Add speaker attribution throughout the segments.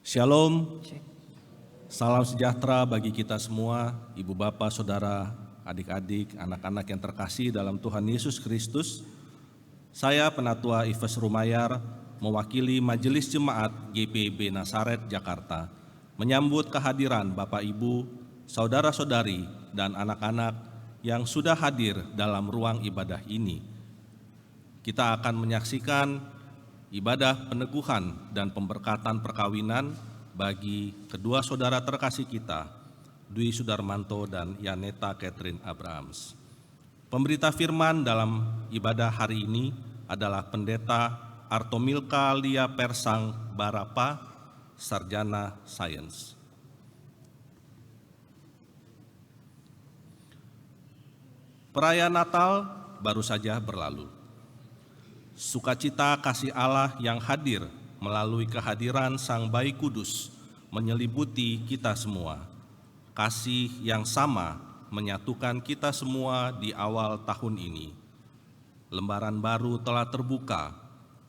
Speaker 1: Shalom, salam sejahtera bagi kita semua, ibu bapak, saudara, adik-adik, anak-anak yang terkasih dalam Tuhan Yesus Kristus. Saya Penatua Ives Rumayar, mewakili Majelis Jemaat GPIB Nazaret Jakarta, menyambut kehadiran Bapak Ibu, saudara-saudari, dan anak-anak yang sudah hadir dalam ruang ibadah ini. Kita akan menyaksikan ibadah peneguhan dan pemberkatan perkawinan bagi kedua saudara terkasih kita, Dwi Sudarmanto dan Yaneta Catherine Abrahams. Pemberita firman dalam ibadah hari ini adalah Pendeta Artomilka Lia Persang Barapa, Sarjana Sains. Perayaan Natal baru saja berlalu. Sukacita kasih Allah yang hadir melalui kehadiran Sang Bayi Kudus menyelimuti kita semua. Kasih yang sama menyatukan kita semua di awal tahun ini. Lembaran baru telah terbuka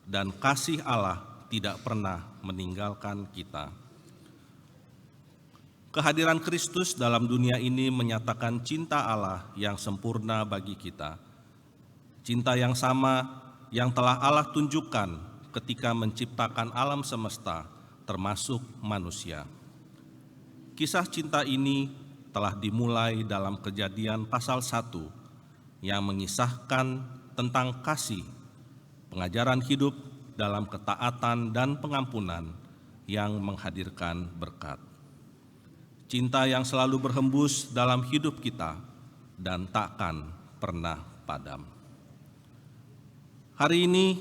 Speaker 1: dan kasih Allah tidak pernah meninggalkan kita. Kehadiran Kristus dalam dunia ini menyatakan cinta Allah yang sempurna bagi kita. Cinta yang sama yang telah Allah tunjukkan ketika menciptakan alam semesta, termasuk manusia. Kisah cinta ini telah dimulai dalam Kejadian pasal 1 yang mengisahkan tentang kasih, pengajaran hidup dalam ketaatan dan pengampunan yang menghadirkan berkat. Cinta yang selalu berhembus dalam hidup kita dan takkan pernah padam. Hari ini,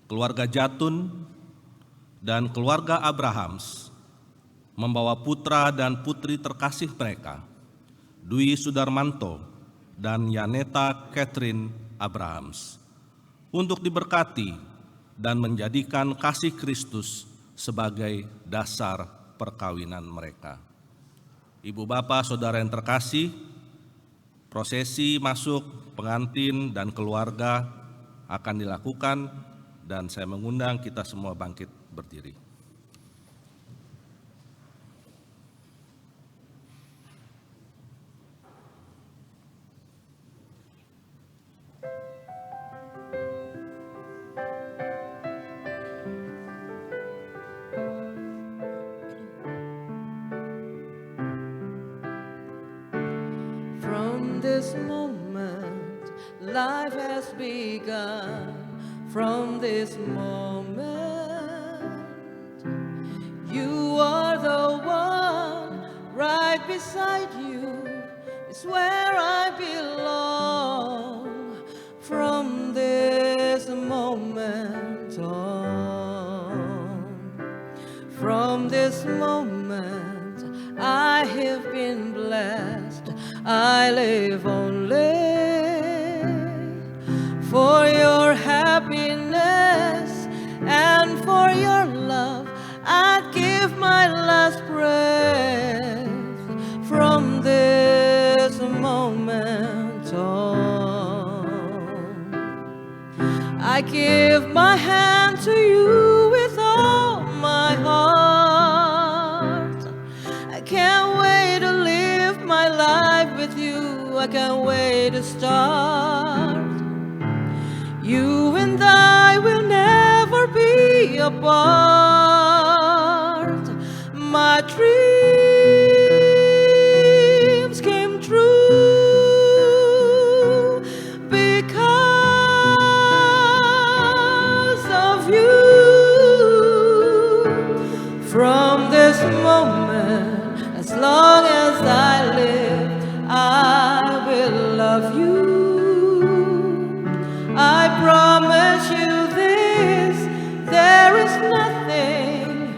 Speaker 1: keluarga Jatun dan keluarga Abrahams membawa putra dan putri terkasih mereka, Dwi Sudarmanto dan Yaneta Catherine Abrahams, untuk diberkati dan menjadikan kasih Kristus sebagai dasar perkawinan mereka. Ibu bapak, saudara yang terkasih, prosesi masuk pengantin dan keluarga akan dilakukan, dan saya mengundang kita semua bangkit berdiri.
Speaker 2: From this moment, life has begun. From this moment, you are the one. Right beside you is where I belong. From this moment on, from this moment, I have been blessed. I live only for your happiness and for your love. I'd give my last breath. From this moment on, I give my hand to you with all my heart. I can't wait to live my life with you. I can't wait to start. You and I will never be apart. My dreams came true because of you. From this moment, as long as I live, I will love you. I promise you this, there is nothing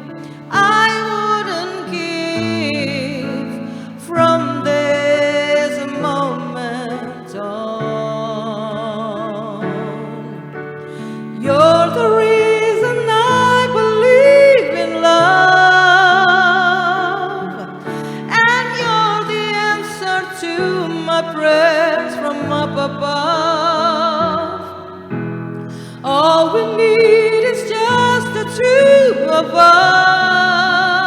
Speaker 2: I wouldn't give. From this moment on, you're the reason I believe in love, and you're the answer to my prayers from up above. All we need is just the two of us.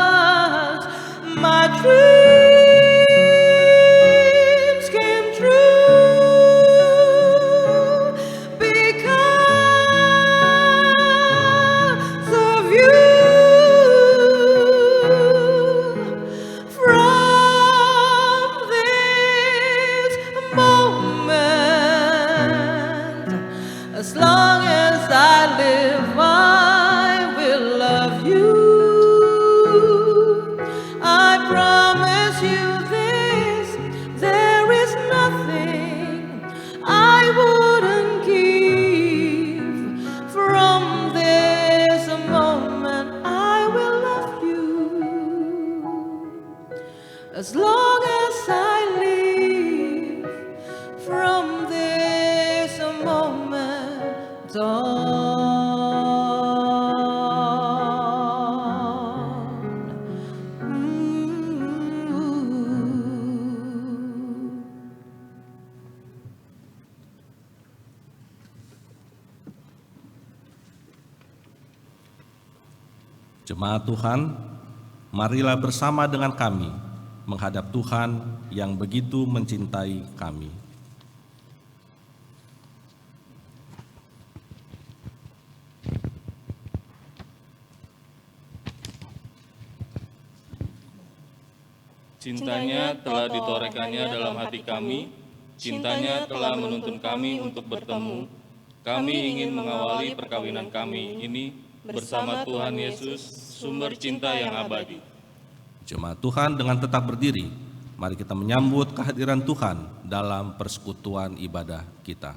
Speaker 1: Jemaat Tuhan, marilah bersama dengan kami menghadap Tuhan yang begitu mencintai kami.
Speaker 3: Cintanya telah ditorehkannya dalam hati kami, cintanya telah menuntun kami untuk bertemu. Kami ingin mengawali perkawinan kami ini bersama Tuhan Yesus, sumber cinta yang abadi.
Speaker 1: Jemaat Tuhan, dengan tetap berdiri, mari kita menyambut kehadiran Tuhan dalam persekutuan ibadah kita.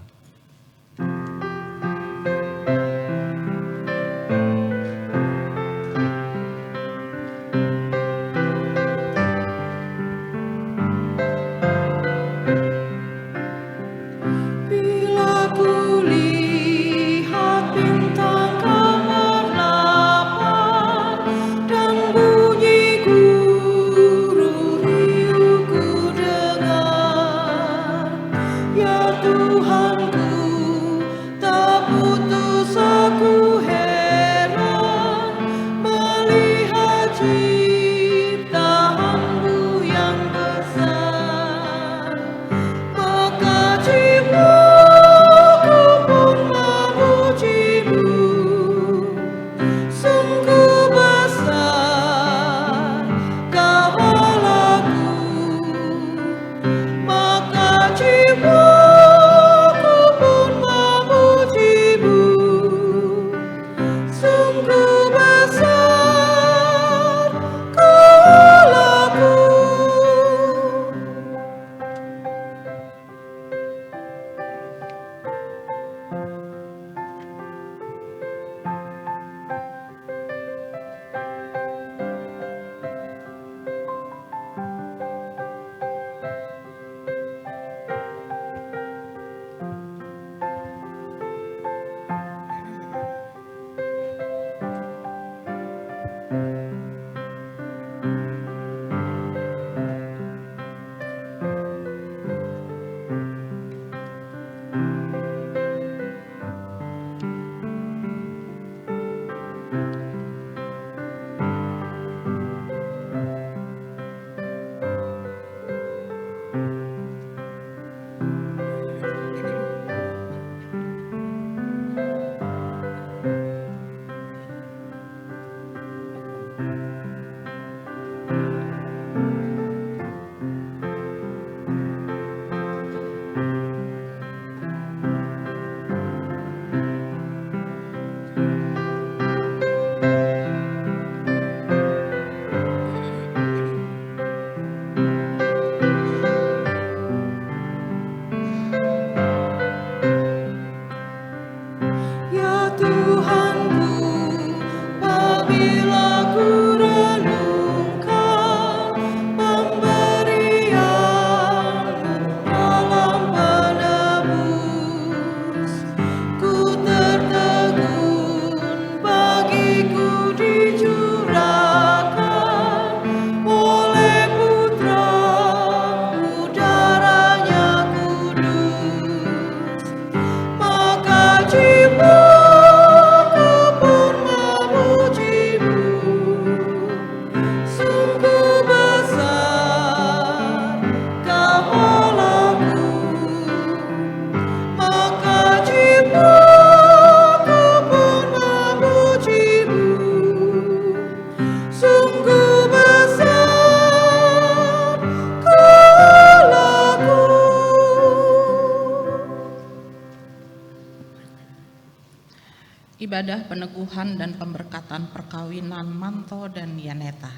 Speaker 4: Ibadah peneguhan dan pemberkatan perkawinan Manto dan Yaneta.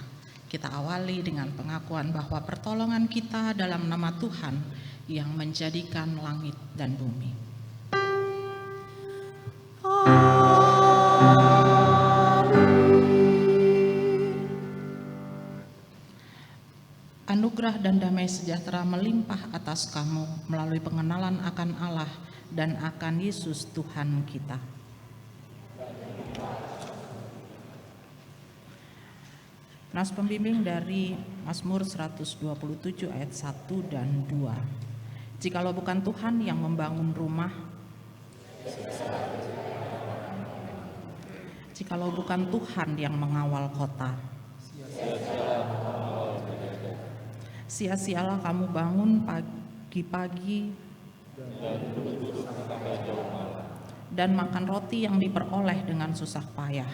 Speaker 4: Kita awali dengan pengakuan bahwa pertolongan kita dalam nama Tuhan yang menjadikan langit dan bumi. Anugerah dan damai sejahtera melimpah atas kamu melalui pengenalan akan Allah dan akan Yesus Tuhan kita. Nas pembimbing dari Mazmur 127 ayat 1 dan 2. Jikalau bukan Tuhan yang jikalau bukan Tuhan yang mengawal kota. Sia-sialah kamu bangun pagi-pagi dan makan roti yang diperoleh dengan susah payah.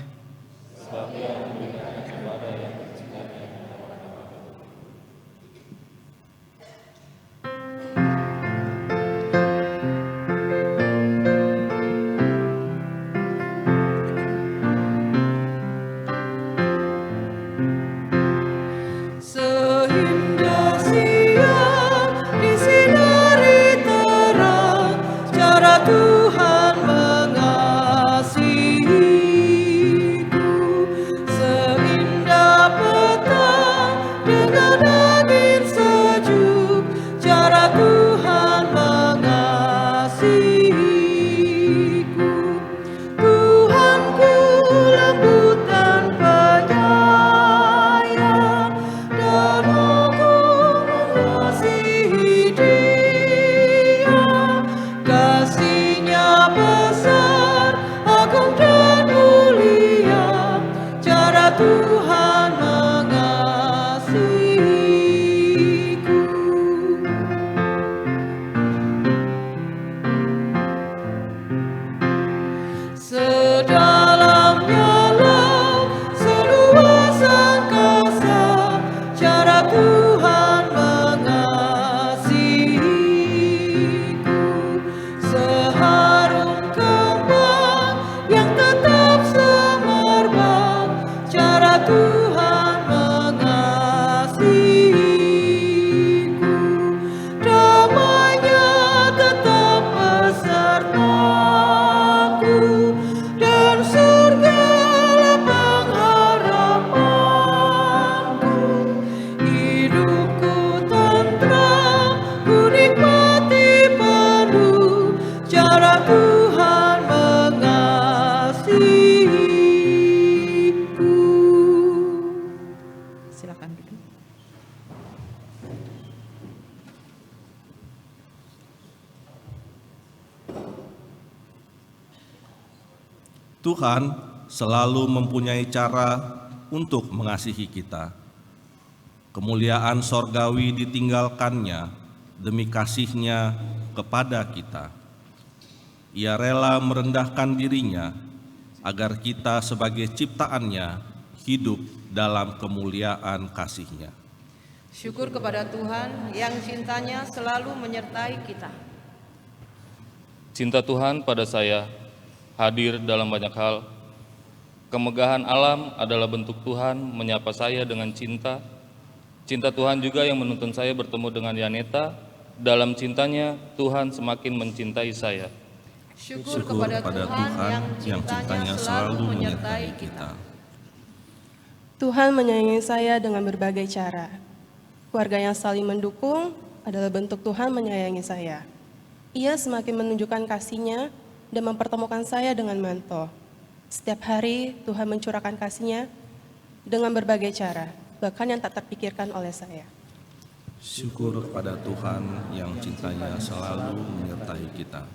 Speaker 2: Seindah siang disinari terang, cara Tuhan mengasihiku. Seindah petang dengan angin sejuk, cara Tuhan mengasihiku. Tuhanku lembut dan penyayang, dan aku mengasihi Dia. Kasih-Nya besar, agung dan mulia, cara Tuhan mengasihiku. Sedalamnya laut, seluas angkasa, cara Tuhan mengasihiku. Seharum kembang yang tetap semerbak, cara Tuhan mengasihiku. Damai-Nya tetap besertaku, dan surgalah pengharapanku. Hidupku tentram, ku nikmati penuh, cara Tuhan mengasihiku.
Speaker 4: Silakan duduk.
Speaker 1: Tuhan selalu mempunyai cara untuk mengasihi kita. Kemuliaan sorgawi ditinggalkannya demi kasih-Nya kepada kita. Ia rela merendahkan dirinya agar kita sebagai ciptaan-Nya hidup dalam kemuliaan kasih-Nya.
Speaker 2: Syukur kepada Tuhan yang cintanya selalu menyertai kita.
Speaker 3: Cinta Tuhan pada saya hadir dalam banyak hal. Kemegahan alam adalah bentuk Tuhan menyapa saya dengan cinta. Cinta Tuhan juga yang menuntun saya bertemu dengan Yaneta. Dalam cintanya, Tuhan semakin mencintai saya.
Speaker 2: Syukur kepada Tuhan yang cintanya selalu menyertai kita.
Speaker 5: Tuhan menyayangi saya dengan berbagai cara. Keluarga yang saling mendukung adalah bentuk Tuhan menyayangi saya. Ia semakin menunjukkan kasih-Nya dan mempertemukan saya dengan Manto. Setiap hari Tuhan mencurahkan kasih-Nya dengan berbagai cara, bahkan yang tak terpikirkan oleh saya.
Speaker 1: Syukur kepada Tuhan yang cintanya selalu menyertai kita.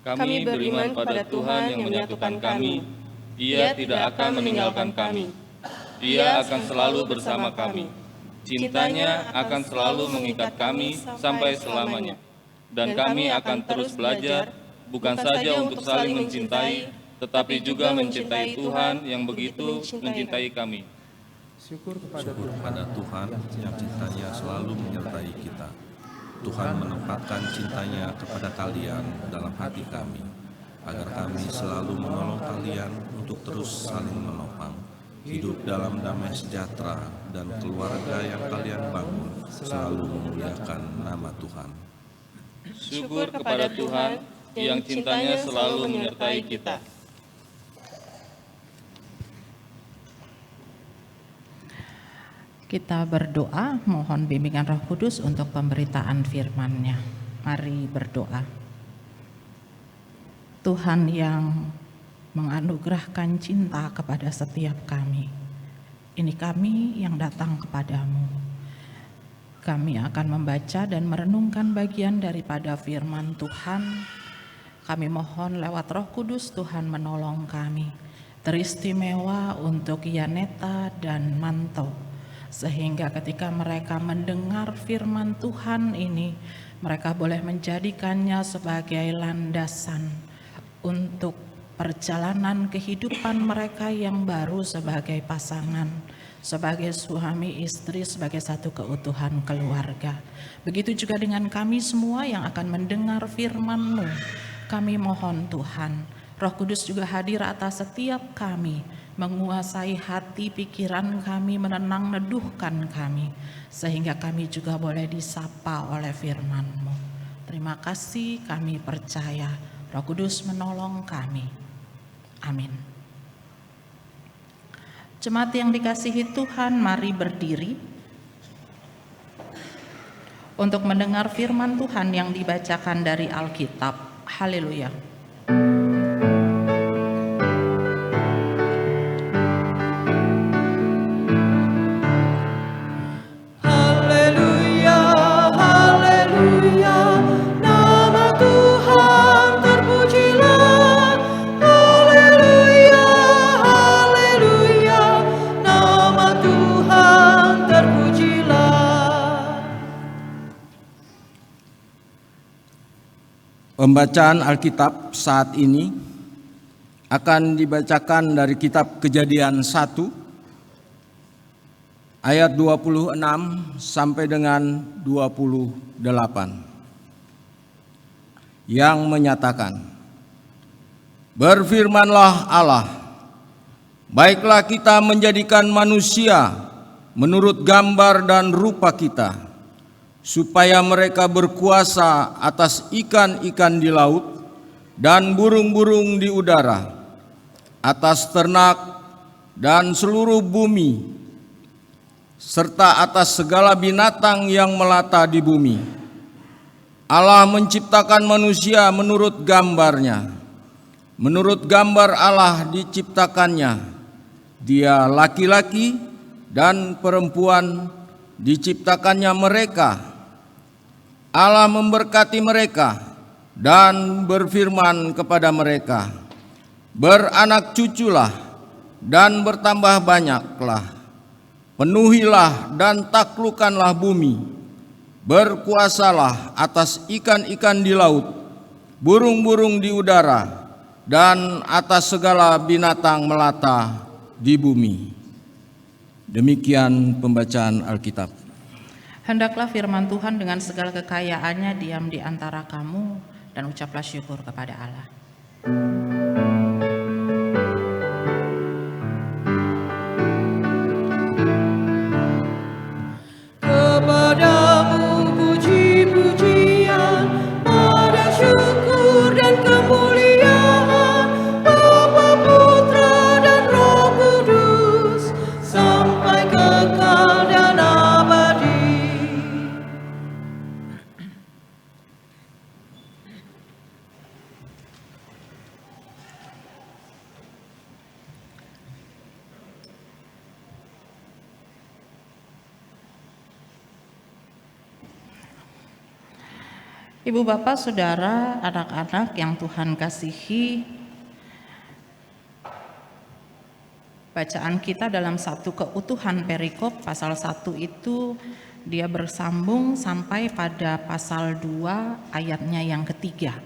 Speaker 3: Kami beriman pada Tuhan yang menyatukan kami. Ia tidak akan meninggalkan kami. Ia akan selalu bersama kami. Cintanya akan selalu mengikat kami sampai selamanya. Dan kami akan terus belajar, bukan saja untuk saling mencintai, tetapi juga mencintai Tuhan yang begitu mencintai kami.
Speaker 1: Syukur kepada Tuhan yang cintanya selalu menyertai kita. Tuhan menempatkan cintanya kepada kalian dalam hati kami, agar kami selalu menolong kalian untuk terus saling menopang, hidup dalam damai sejahtera, dan keluarga yang kalian bangun selalu memuliakan nama Tuhan.
Speaker 3: Syukur kepada Tuhan yang cintanya selalu menyertai kita.
Speaker 4: Kita berdoa, mohon bimbingan Roh Kudus untuk pemberitaan firman-Nya. Mari berdoa. Tuhan yang menganugerahkan cinta kepada setiap kami, ini kami yang datang kepadamu. Kami akan membaca dan merenungkan bagian daripada firman Tuhan. Kami mohon lewat Roh Kudus Tuhan menolong kami, teristimewa untuk Yaneta dan Manto, sehingga ketika mereka mendengar firman Tuhan ini, mereka boleh menjadikannya sebagai landasan untuk perjalanan kehidupan mereka yang baru sebagai pasangan, sebagai suami istri, sebagai satu keutuhan keluarga. Begitu juga dengan kami semua yang akan mendengar firman-Mu. Kami mohon Tuhan, Roh Kudus juga hadir atas setiap kami, menguasai hati pikiran kami, menenang neduhkan kami, sehingga kami juga boleh disapa oleh firman-Mu. Terima kasih, kami percaya Roh Kudus menolong kami. Amin. Jemaat yang dikasihi Tuhan, mari berdiri untuk mendengar firman Tuhan yang dibacakan dari Alkitab. Haleluya.
Speaker 2: Haleluya, haleluya, nama Tuhan terpujilah. Haleluya, haleluya, nama Tuhan terpujilah.
Speaker 6: Pembacaan Alkitab saat ini akan dibacakan dari kitab Kejadian 1 ayat 26 sampai dengan 28 yang menyatakan, "Berfirmanlah Allah, baiklah kita menjadikan manusia menurut gambar dan rupa kita, supaya mereka berkuasa atas ikan-ikan di laut dan burung-burung di udara, atas ternak dan seluruh bumi, serta atas segala binatang yang melata di bumi. Allah menciptakan manusia menurut gambarnya. Menurut gambar Allah diciptakannya. Dia laki-laki dan perempuan diciptakannya mereka. Allah memberkati mereka dan berfirman kepada mereka, beranak cuculah dan bertambah banyaklah, penuhilah dan taklukkanlah bumi, berkuasalah atas ikan-ikan di laut, burung-burung di udara, dan atas segala binatang melata di bumi." Demikian pembacaan Alkitab.
Speaker 4: Hendaklah firman Tuhan dengan segala kekayaannya diam di antara kamu, dan ucaplah syukur kepada Allah.
Speaker 2: Kepadamu puji-pujian, pada syukur dan kemuliaan, Bapa, Putra, dan Roh Kudus, sampai kekal dan abadi.
Speaker 4: Ibu bapak saudara, anak-anak yang Tuhan kasihi, bacaan kita dalam satu keutuhan perikop pasal 1 itu dia bersambung sampai pada pasal 2 ayatnya yang ketiga.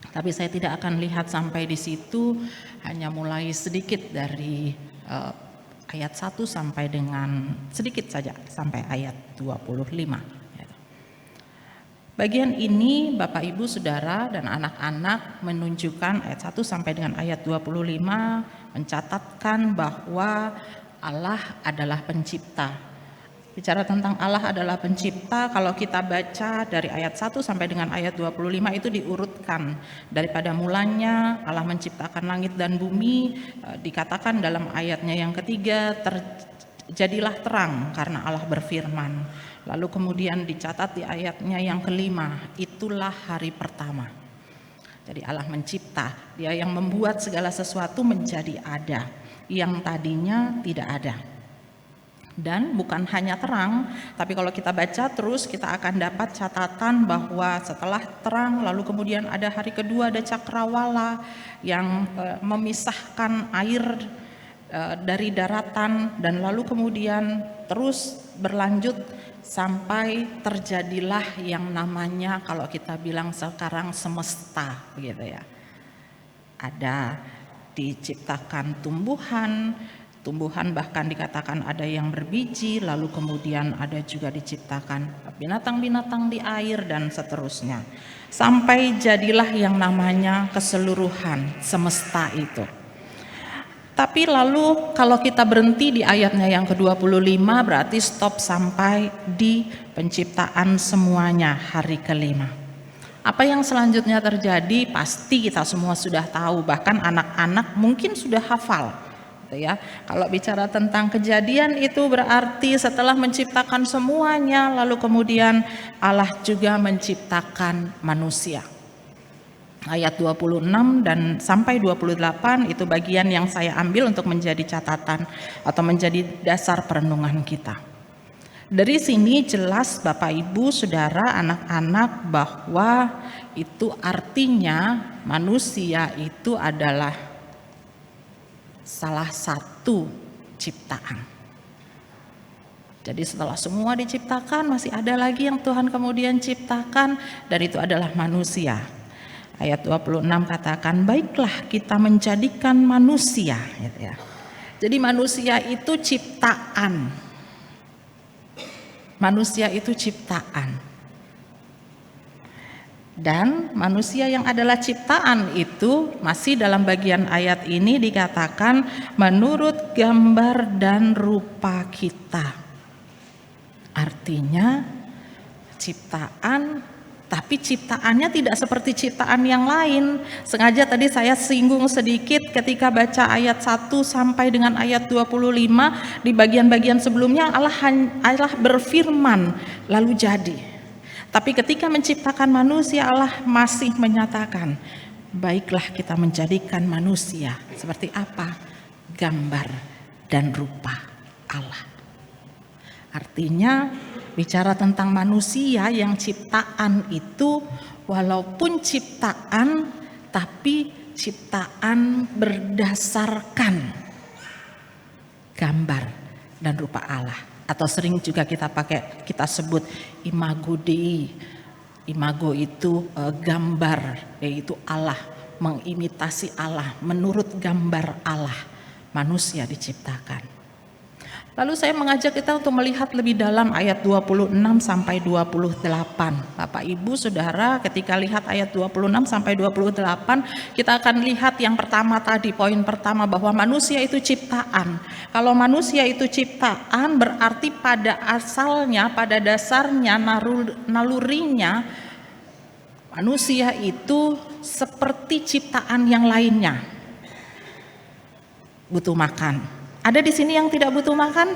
Speaker 4: Tapi saya tidak akan lihat sampai di situ, hanya mulai sedikit dari ayat 1 sampai dengan sedikit saja sampai ayat 25. Bagian ini Bapak Ibu Saudara dan anak-anak menunjukkan ayat 1 sampai dengan ayat 25 mencatatkan bahwa Allah adalah pencipta. Bicara tentang Allah adalah pencipta, kalau kita baca dari ayat 1 sampai dengan ayat 25 itu diurutkan. Daripada mulanya Allah menciptakan langit dan bumi, dikatakan dalam ayatnya yang ketiga, terjadilah terang karena Allah berfirman. Lalu kemudian dicatat di ayatnya yang kelima, itulah hari pertama. Jadi Allah mencipta, Dia yang membuat segala sesuatu menjadi ada, yang tadinya tidak ada. Dan bukan hanya terang, tapi kalau kita baca terus kita akan dapat catatan bahwa setelah terang lalu kemudian ada hari kedua, ada cakrawala yang memisahkan air dari daratan, dan lalu kemudian terus berlanjut sampai terjadilah yang namanya, kalau kita bilang sekarang, semesta, begitu ya. Ada diciptakan tumbuhan bahkan dikatakan ada yang berbiji, lalu kemudian ada juga diciptakan binatang-binatang di air dan seterusnya. Sampai jadilah yang namanya keseluruhan semesta itu. Tapi lalu kalau kita berhenti di ayatnya yang ke-25 berarti stop sampai di penciptaan semuanya, hari kelima. Apa yang selanjutnya terjadi pasti kita semua sudah tahu, bahkan anak-anak mungkin sudah hafal. Ya, kalau bicara tentang Kejadian itu berarti setelah menciptakan semuanya, lalu kemudian Allah juga menciptakan manusia. Ayat 26 dan sampai 28 itu bagian yang saya ambil untuk menjadi catatan atau menjadi dasar perenungan kita. Dari sini jelas Bapak Ibu, Saudara, anak-anak, bahwa itu artinya manusia itu adalah salah satu ciptaan. Jadi setelah semua diciptakan masih ada lagi yang Tuhan kemudian ciptakan, dan itu adalah manusia. Ayat 26 katakan, baiklah kita menjadikan manusia, gitu ya. Jadi manusia itu ciptaan. Manusia itu ciptaan. Dan manusia yang adalah ciptaan itu masih dalam bagian ayat ini dikatakan menurut gambar dan rupa kita. Artinya ciptaan, tapi ciptaannya tidak seperti ciptaan yang lain. Sengaja tadi saya singgung sedikit ketika baca ayat 1 sampai dengan ayat 25. Di bagian-bagian sebelumnya Allah berfirman lalu jadi. Tapi ketika menciptakan manusia, Allah masih menyatakan, baiklah kita menjadikan manusia seperti apa? Gambar dan rupa Allah. Artinya bicara tentang manusia yang ciptaan itu, walaupun ciptaan, tapi ciptaan berdasarkan gambar dan rupa Allah. Atau sering juga kita sebut imago Dei. Imago itu gambar, yaitu Allah, mengimitasi Allah, menurut gambar Allah manusia diciptakan. Lalu saya mengajak kita untuk melihat lebih dalam ayat 26 sampai 28. Bapak Ibu Saudara, ketika lihat ayat 26 sampai 28, kita akan lihat yang pertama tadi, poin pertama, bahwa manusia itu ciptaan. Kalau manusia itu ciptaan berarti pada asalnya, pada dasarnya, nalurinya, manusia itu seperti ciptaan yang lainnya. Butuh makan. Ada di sini yang tidak butuh makan?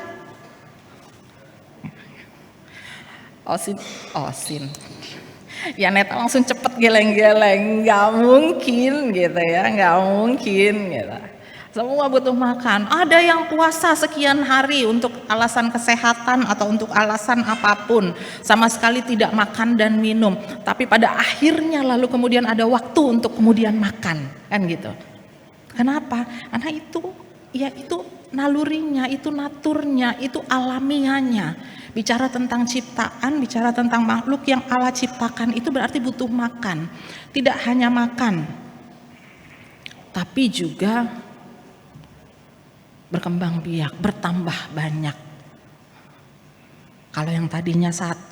Speaker 4: Osin. Ya Neta langsung cepet geleng-geleng, nggak mungkin gitu ya, nggak mungkin gitu. Semua butuh makan. Ada yang puasa sekian hari untuk alasan kesehatan atau untuk alasan apapun, sama sekali tidak makan dan minum. Tapi pada akhirnya lalu kemudian ada waktu untuk kemudian makan, kan gitu. Kenapa? Karena itu nalurinya, itu naturnya, itu alamiahnya. Bicara tentang ciptaan, bicara tentang makhluk yang Allah ciptakan itu berarti butuh makan. Tidak hanya makan, tapi juga berkembang biak, bertambah banyak. Kalau yang tadinya 1,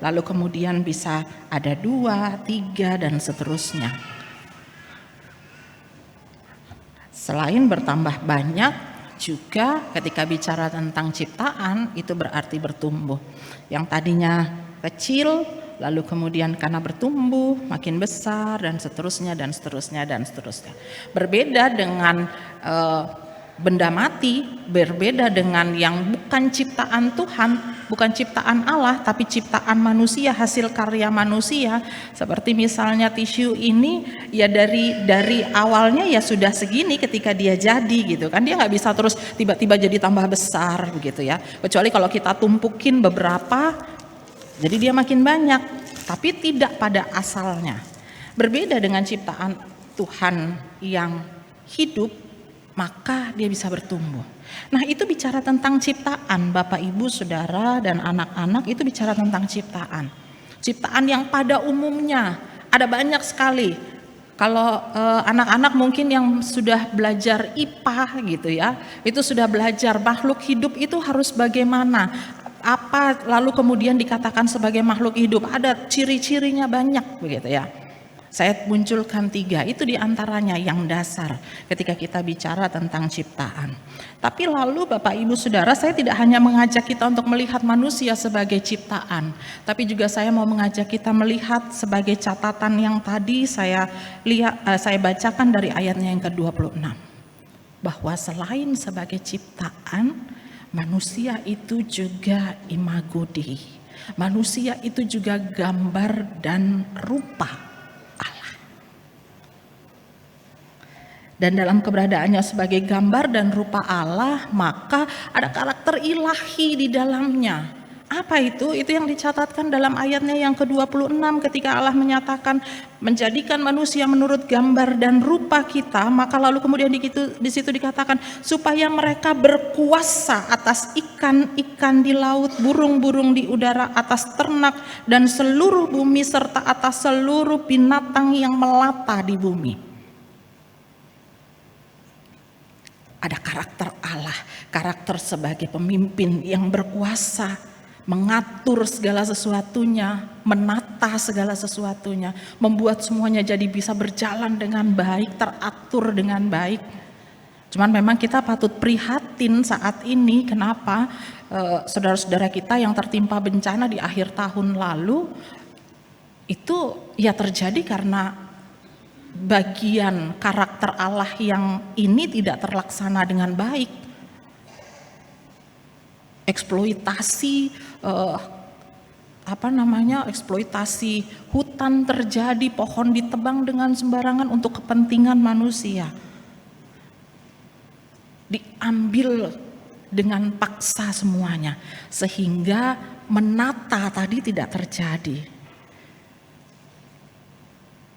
Speaker 4: lalu kemudian bisa ada 2, 3, dan seterusnya. Selain bertambah banyak, juga ketika bicara tentang ciptaan itu berarti bertumbuh. Yang tadinya kecil, lalu kemudian karena bertumbuh makin besar dan seterusnya dan seterusnya dan seterusnya. Berbeda dengan benda mati, berbeda dengan yang bukan ciptaan Tuhan, bukan ciptaan Allah tapi ciptaan manusia, hasil karya manusia. Seperti misalnya tisu ini ya dari awalnya ya sudah segini ketika dia jadi gitu kan, dia nggak bisa terus tiba-tiba jadi tambah besar begitu ya, kecuali kalau kita tumpukin beberapa jadi dia makin banyak, tapi tidak pada asalnya. Berbeda dengan ciptaan Tuhan yang hidup, maka dia bisa bertumbuh. Nah, itu bicara tentang ciptaan, Bapak Ibu, Saudara dan anak-anak, itu bicara tentang ciptaan. Ciptaan yang pada umumnya ada banyak sekali. Kalau anak-anak mungkin yang sudah belajar IPA gitu ya, itu sudah belajar makhluk hidup itu harus bagaimana, apa lalu kemudian dikatakan sebagai makhluk hidup, ada ciri-cirinya banyak begitu ya. Saya munculkan 3, itu diantaranya yang dasar ketika kita bicara tentang ciptaan. Tapi lalu Bapak Ibu Saudara, saya tidak hanya mengajak kita untuk melihat manusia sebagai ciptaan, tapi juga saya mau mengajak kita melihat sebagai catatan yang tadi saya bacakan dari ayatnya yang ke-26. Bahwa selain sebagai ciptaan, manusia itu juga imago Dei. Manusia itu juga gambar dan rupa Allah. Dan dalam keberadaannya sebagai gambar dan rupa Allah, maka ada karakter ilahi di dalamnya. Apa itu? Itu yang dicatatkan dalam ayatnya yang ke-26 ketika Allah menyatakan menjadikan manusia menurut gambar dan rupa kita, maka lalu kemudian di situ dikatakan supaya mereka berkuasa atas ikan-ikan di laut, burung-burung di udara, atas ternak dan seluruh bumi serta atas seluruh binatang yang melata di bumi. Ada karakter Allah, karakter sebagai pemimpin yang berkuasa, mengatur segala sesuatunya, menata segala sesuatunya, membuat semuanya jadi bisa berjalan dengan baik, teratur dengan baik. Cuman memang kita patut prihatin saat ini, kenapa saudara-saudara kita yang tertimpa bencana di akhir tahun lalu, itu ya terjadi karena bagian karakter Allah yang ini tidak terlaksana dengan baik. Eksploitasi eksploitasi hutan terjadi, pohon ditebang dengan sembarangan untuk kepentingan manusia, diambil dengan paksa semuanya, sehingga menata tadi tidak terjadi.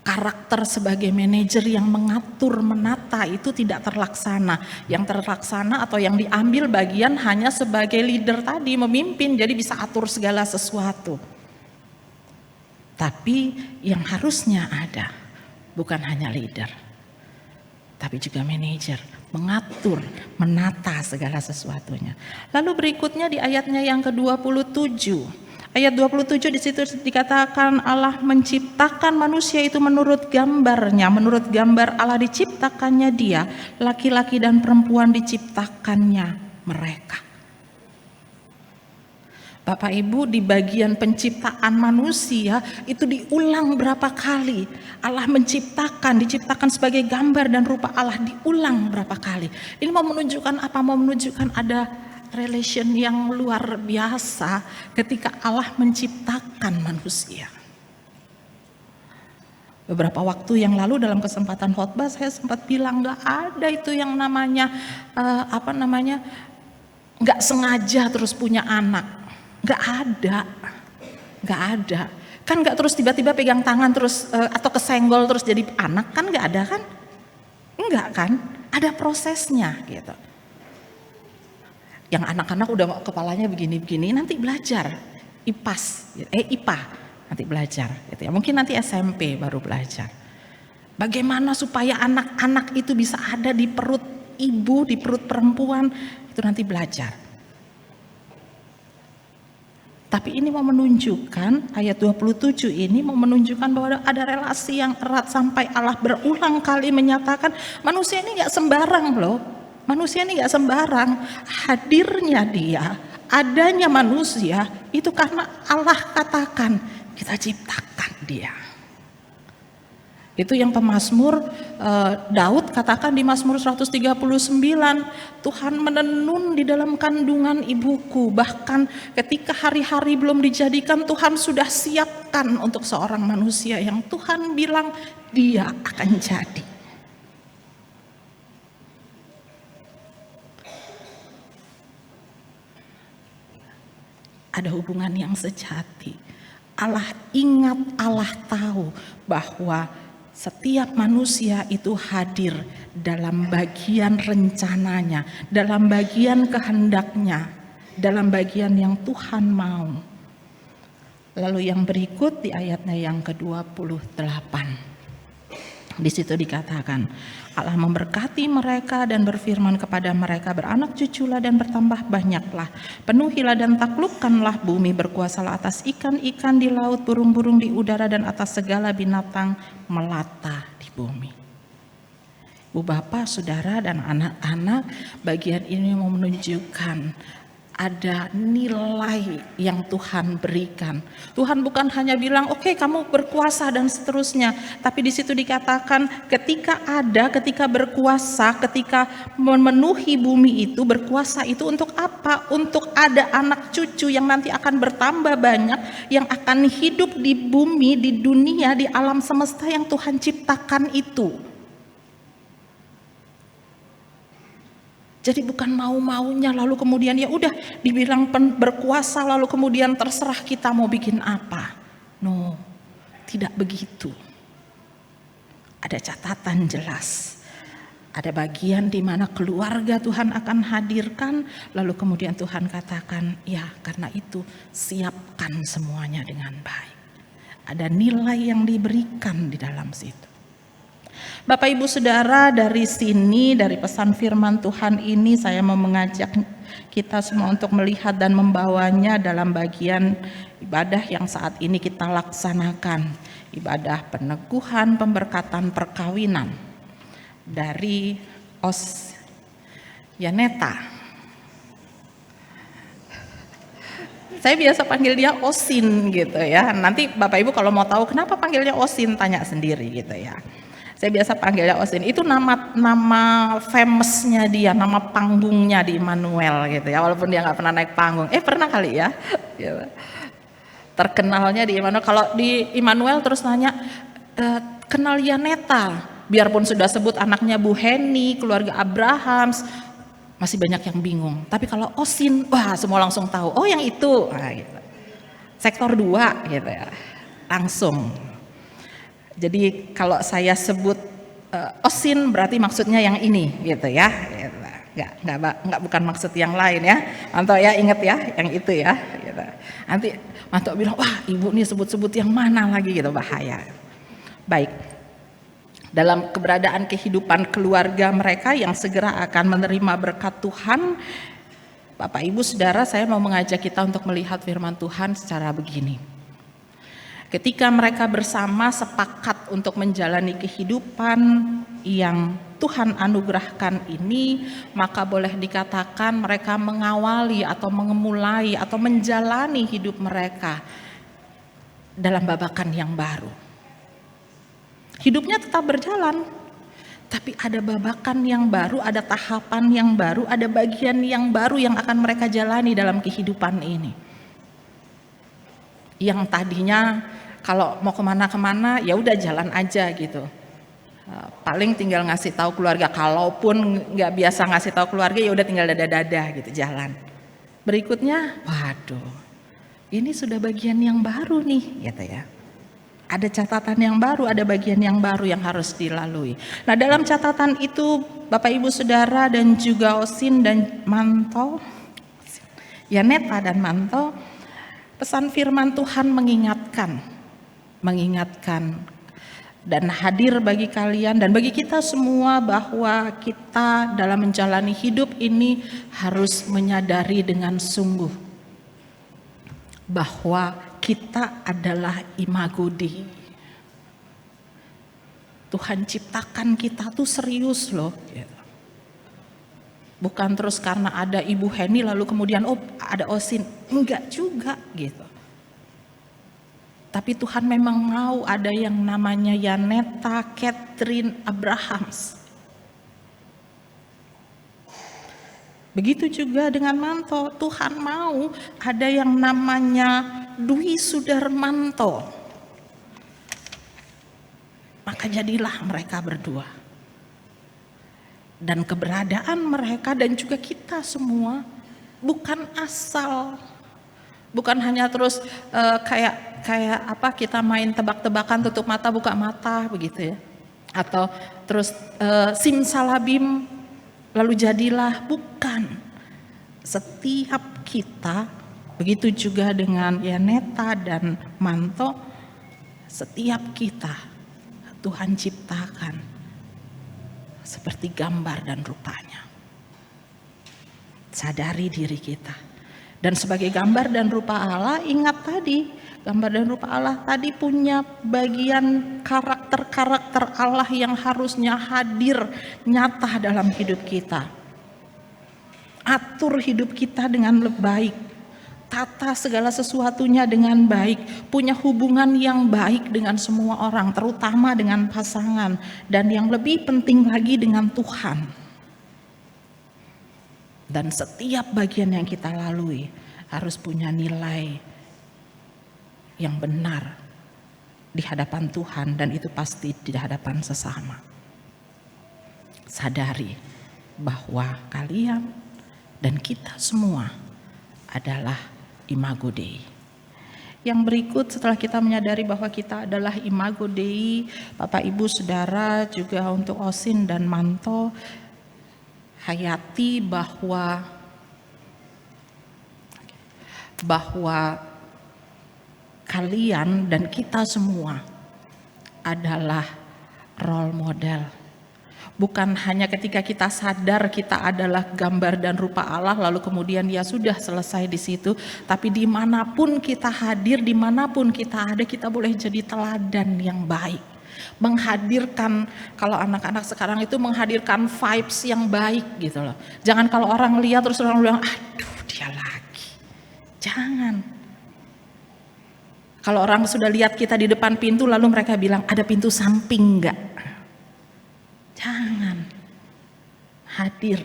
Speaker 4: Karakter sebagai manajer yang mengatur, menata itu tidak terlaksana. Yang terlaksana atau yang diambil bagian hanya sebagai leader tadi, memimpin, jadi bisa atur segala sesuatu. Tapi yang harusnya ada bukan hanya leader, tapi juga manajer, mengatur, menata segala sesuatunya. Lalu berikutnya di ayatnya yang ke-27. Ayat 27 di situ dikatakan Allah menciptakan manusia itu menurut gambarnya, menurut gambar Allah diciptakannya dia, laki-laki dan perempuan diciptakannya mereka. Bapak Ibu, di bagian penciptaan manusia itu diulang berapa kali. Allah diciptakan sebagai gambar dan rupa Allah, diulang berapa kali. Ini mau menunjukkan apa? Mau menunjukkan ada relation yang luar biasa ketika Allah menciptakan manusia. Beberapa waktu yang lalu dalam kesempatan khotbah saya sempat bilang gak ada itu yang namanya gak sengaja terus punya anak. Gak ada. Kan gak terus tiba-tiba pegang tangan terus atau kesenggol terus jadi anak, kan gak ada kan? Enggak kan? Ada prosesnya gitu. Yang anak-anak udah kepalanya begini-begini nanti belajar IPA nanti belajar gitu ya. Mungkin nanti SMP baru belajar. Bagaimana supaya anak-anak itu bisa ada di perut ibu, di perut perempuan, itu nanti belajar. Tapi ini mau menunjukkan, ayat 27 ini mau menunjukkan bahwa ada relasi yang erat sampai Allah berulang kali menyatakan manusia ini gak sembarang loh. Manusia ini gak sembarang, hadirnya dia, adanya manusia itu karena Allah katakan kita ciptakan dia. Itu yang pemazmur Daud katakan di Mazmur 139, Tuhan menenun di dalam kandungan ibuku. Bahkan ketika hari-hari belum dijadikan, Tuhan sudah siapkan untuk seorang manusia yang Tuhan bilang dia akan jadi. Ada hubungan yang sejati. Allah ingat, Allah tahu bahwa setiap manusia itu hadir dalam bagian rencananya, dalam bagian kehendaknya, dalam bagian yang Tuhan mau. Lalu yang berikut di ayatnya yang ke-28. Di situ dikatakan, Allah memberkati mereka dan berfirman kepada mereka, beranak cuculah dan bertambah banyaklah, penuhilah dan taklukkanlah bumi, berkuasalah atas ikan-ikan di laut, burung-burung di udara, dan atas segala binatang melata di bumi. Ibu bapak, saudara, dan anak-anak, bagian ini mau menunjukkan ada nilai yang Tuhan berikan. Tuhan bukan hanya bilang, oke, kamu berkuasa dan seterusnya. Tapi di situ dikatakan ketika berkuasa, ketika memenuhi bumi itu, berkuasa itu untuk apa? Untuk ada anak cucu yang nanti akan bertambah banyak, yang akan hidup di bumi, di dunia, di alam semesta yang Tuhan ciptakan itu. Jadi bukan mau-maunya lalu kemudian ya udah dibilang berkuasa lalu kemudian terserah kita mau bikin apa. No, tidak begitu. Ada catatan jelas. Ada bagian di mana keluarga Tuhan akan hadirkan, lalu kemudian Tuhan katakan, ya karena itu siapkan semuanya dengan baik. Ada nilai yang diberikan di dalam situ. Bapak Ibu Saudara, dari sini, dari pesan firman Tuhan ini saya mau mengajak kita semua untuk melihat dan membawanya dalam bagian ibadah yang saat ini kita laksanakan. Ibadah peneguhan pemberkatan perkawinan dari Yaneta. Saya biasa panggil dia Osin gitu ya. Nanti Bapak Ibu kalau mau tahu kenapa panggilnya Osin, tanya sendiri gitu ya. Saya biasa panggilnya Osin. Itu nama famousnya dia, nama panggungnya di Immanuel gitu ya. Walaupun dia nggak pernah naik panggung. Pernah kali ya. Gitu. Terkenalnya di Immanuel. Kalau di Immanuel terus nanya, kenal Yaneta. Biarpun sudah sebut anaknya Bu Heni, keluarga Abrahams, masih banyak yang bingung. Tapi kalau Osin, wah semua langsung tahu. Oh yang itu. Nah, gitu. Sektor 2 gitu ya. Langsung. Jadi kalau saya sebut Osin berarti maksudnya yang ini gitu ya. Enggak bukan maksud yang lain ya. Manto ya ingat ya yang itu ya gitu. Nanti Manto bilang, "Wah, Ibu nih sebut-sebut yang mana lagi?" gitu, bahaya. Baik. Dalam keberadaan kehidupan keluarga mereka yang segera akan menerima berkat Tuhan, Bapak Ibu Saudara, saya mau mengajak kita untuk melihat firman Tuhan secara begini. Ketika mereka bersama sepakat untuk menjalani kehidupan yang Tuhan anugerahkan ini, maka boleh dikatakan mereka mengawali atau mengemulai atau menjalani hidup mereka dalam babakan yang baru. Hidupnya tetap berjalan, tapi ada babakan yang baru, ada tahapan yang baru, ada bagian yang baru yang akan mereka jalani dalam kehidupan ini. Yang tadinya kalau mau kemana-kemana ya udah jalan aja gitu. Paling tinggal ngasih tahu keluarga, kalaupun nggak biasa ngasih tahu keluarga ya udah tinggal dada-dada gitu jalan. Berikutnya, waduh, ini sudah bagian yang baru nih, gitu ya. Ada catatan yang baru, ada bagian yang baru yang harus dilalui. Nah dalam catatan itu Bapak Ibu Saudara dan juga Osin dan Manto, Yaneta dan Manto, pesan firman Tuhan mengingatkan dan hadir bagi kalian dan bagi kita semua bahwa kita dalam menjalani hidup ini harus menyadari dengan sungguh bahwa kita adalah imago Dei. Tuhan ciptakan kita tuh serius loh. Bukan terus karena ada Ibu Heni lalu kemudian ada Osin, enggak juga gitu. Tapi Tuhan memang mau ada yang namanya Yaneta Catherine Abrahams. Begitu juga dengan Manto, Tuhan mau ada yang namanya Dwi Sudarmanto. Maka jadilah mereka berdua. Dan keberadaan mereka dan juga kita semua bukan asal. Bukan hanya terus kayak apa, kita main tebak-tebakan, tutup mata buka mata begitu ya. Atau terus simsalabim lalu jadilah, bukan. Setiap kita, begitu juga dengan Yaneta dan Manto, setiap kita Tuhan ciptakan seperti gambar dan rupanya. Sadari diri kita. Dan sebagai gambar dan rupa Allah, ingat tadi, gambar dan rupa Allah tadi punya bagian karakter-karakter Allah yang harusnya hadir nyata dalam hidup kita. Atur hidup kita dengan baik, tata segala sesuatunya dengan baik, punya hubungan yang baik dengan semua orang, terutama dengan pasangan, dan yang lebih penting lagi dengan Tuhan. Dan setiap bagian yang kita lalui harus punya nilai yang benar di hadapan Tuhan, dan itu pasti di hadapan sesama. Sadari bahwa kalian dan kita semua adalah Imago Dei. Yang berikut setelah kita menyadari bahwa kita adalah Imago Dei, Bapak Ibu Saudara, juga untuk Osin dan Manto, hayati bahwa kalian dan kita semua adalah role model. Bukan hanya ketika kita sadar kita adalah gambar dan rupa Allah lalu kemudian ya sudah selesai di situ, tapi dimanapun kita hadir, dimanapun kita ada, kita boleh jadi teladan yang baik. Menghadirkan, kalau anak-anak sekarang itu menghadirkan vibes yang baik gitu loh. Jangan kalau orang lihat terus orang bilang, aduh dia lagi. Jangan. Kalau orang sudah lihat kita di depan pintu lalu mereka bilang, ada pintu samping enggak? Jangan. Hadir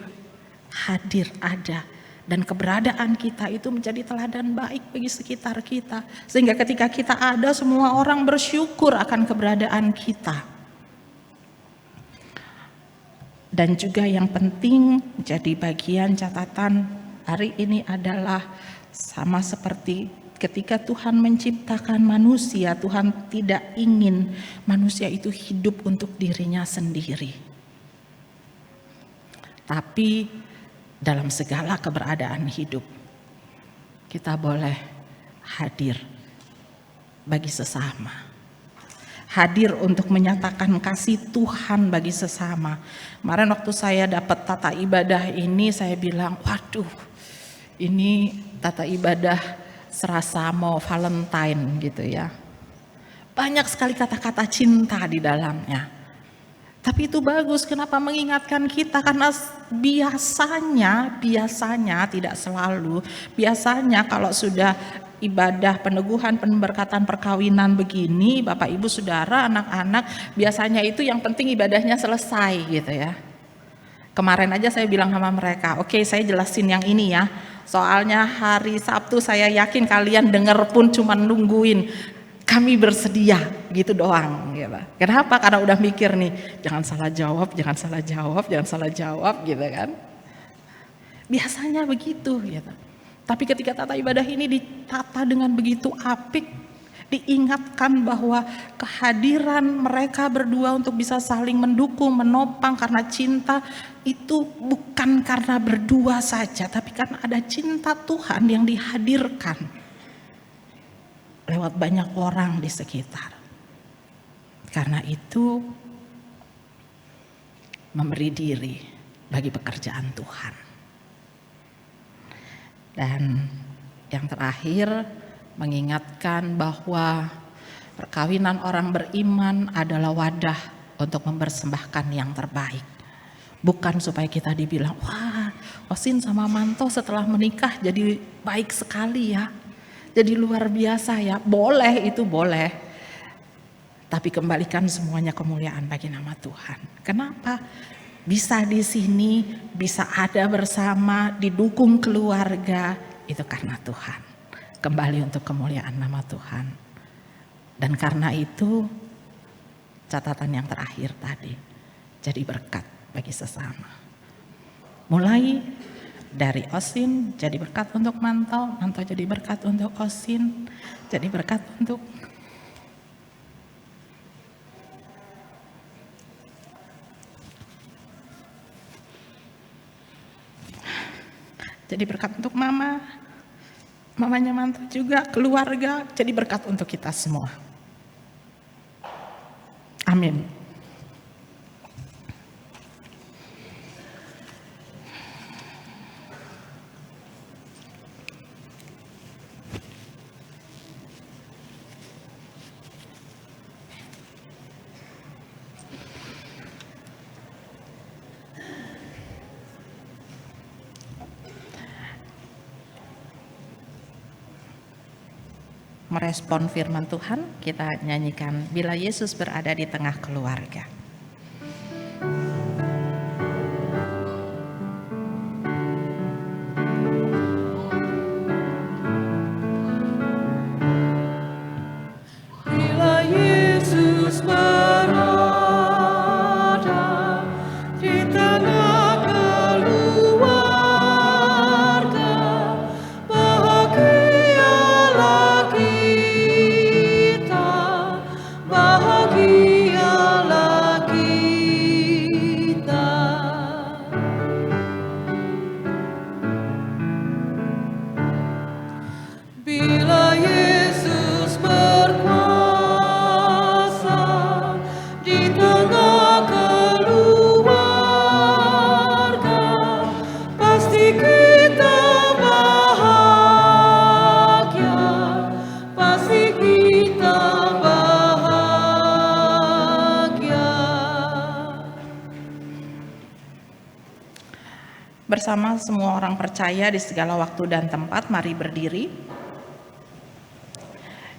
Speaker 4: ada. Dan keberadaan kita itu menjadi teladan baik bagi sekitar kita. Sehingga ketika kita ada, semua orang bersyukur akan keberadaan kita. Dan juga yang penting menjadi bagian catatan hari ini adalah sama seperti ketika Tuhan menciptakan manusia, Tuhan tidak ingin manusia itu hidup untuk dirinya sendiri. Tapi dalam segala keberadaan hidup, kita boleh hadir bagi sesama. Hadir untuk menyatakan kasih Tuhan bagi sesama. Kemarin waktu saya dapat tata ibadah ini, saya bilang, waduh, ini tata ibadah serasa mau Valentine gitu ya. Banyak sekali kata-kata cinta di dalamnya. Tapi itu bagus, kenapa mengingatkan kita? Karena biasanya tidak selalu, biasanya kalau sudah ibadah peneguhan, pemberkatan perkawinan begini, Bapak Ibu Saudara, anak-anak, biasanya itu yang penting ibadahnya selesai gitu ya. Kemarin aja saya bilang sama mereka, oke, saya jelasin yang ini ya. Soalnya hari Sabtu saya yakin kalian denger pun cuma nungguin. Kami bersedia gitu doang gitu. Kenapa? Karena udah mikir nih, jangan salah jawab gitu kan. Biasanya begitu gitu. Tapi ketika tata ibadah ini ditata dengan begitu apik, diingatkan bahwa kehadiran mereka berdua untuk bisa saling mendukung, menopang karena cinta itu bukan karena berdua saja, tapi karena ada cinta Tuhan yang dihadirkan lewat banyak orang di sekitar. Karena itu memberi diri bagi pekerjaan Tuhan. Dan yang terakhir mengingatkan bahwa perkawinan orang beriman adalah wadah untuk mempersembahkan yang terbaik. Bukan supaya kita dibilang, wah Osin sama Manto setelah menikah jadi baik sekali ya. Jadi luar biasa ya, boleh itu boleh. Tapi kembalikan semuanya kemuliaan bagi nama Tuhan. Kenapa? Bisa di sini, bisa ada bersama, didukung keluarga, itu karena Tuhan. Kembali untuk kemuliaan nama Tuhan. Dan karena itu, catatan yang terakhir tadi, jadi berkat bagi sesama. Mulai dari Osin jadi berkat untuk Manto, Manto jadi berkat untuk Osin, jadi berkat untuk Mama, mamanya Manto juga, keluarga, jadi berkat untuk kita semua. Amin. Merespon firman Tuhan, kita nyanyikan Bila Yesus Berada di Tengah Keluarga.
Speaker 2: Bila Yesus berada di tengah keluarga, bahagialah kita, bahagialah kita. Bila Yesus berkuasa di tengah keluarga, pasti kita bahagia, pasti kita bahagia.
Speaker 4: Bersama semua orang percaya di segala waktu dan tempat, mari berdiri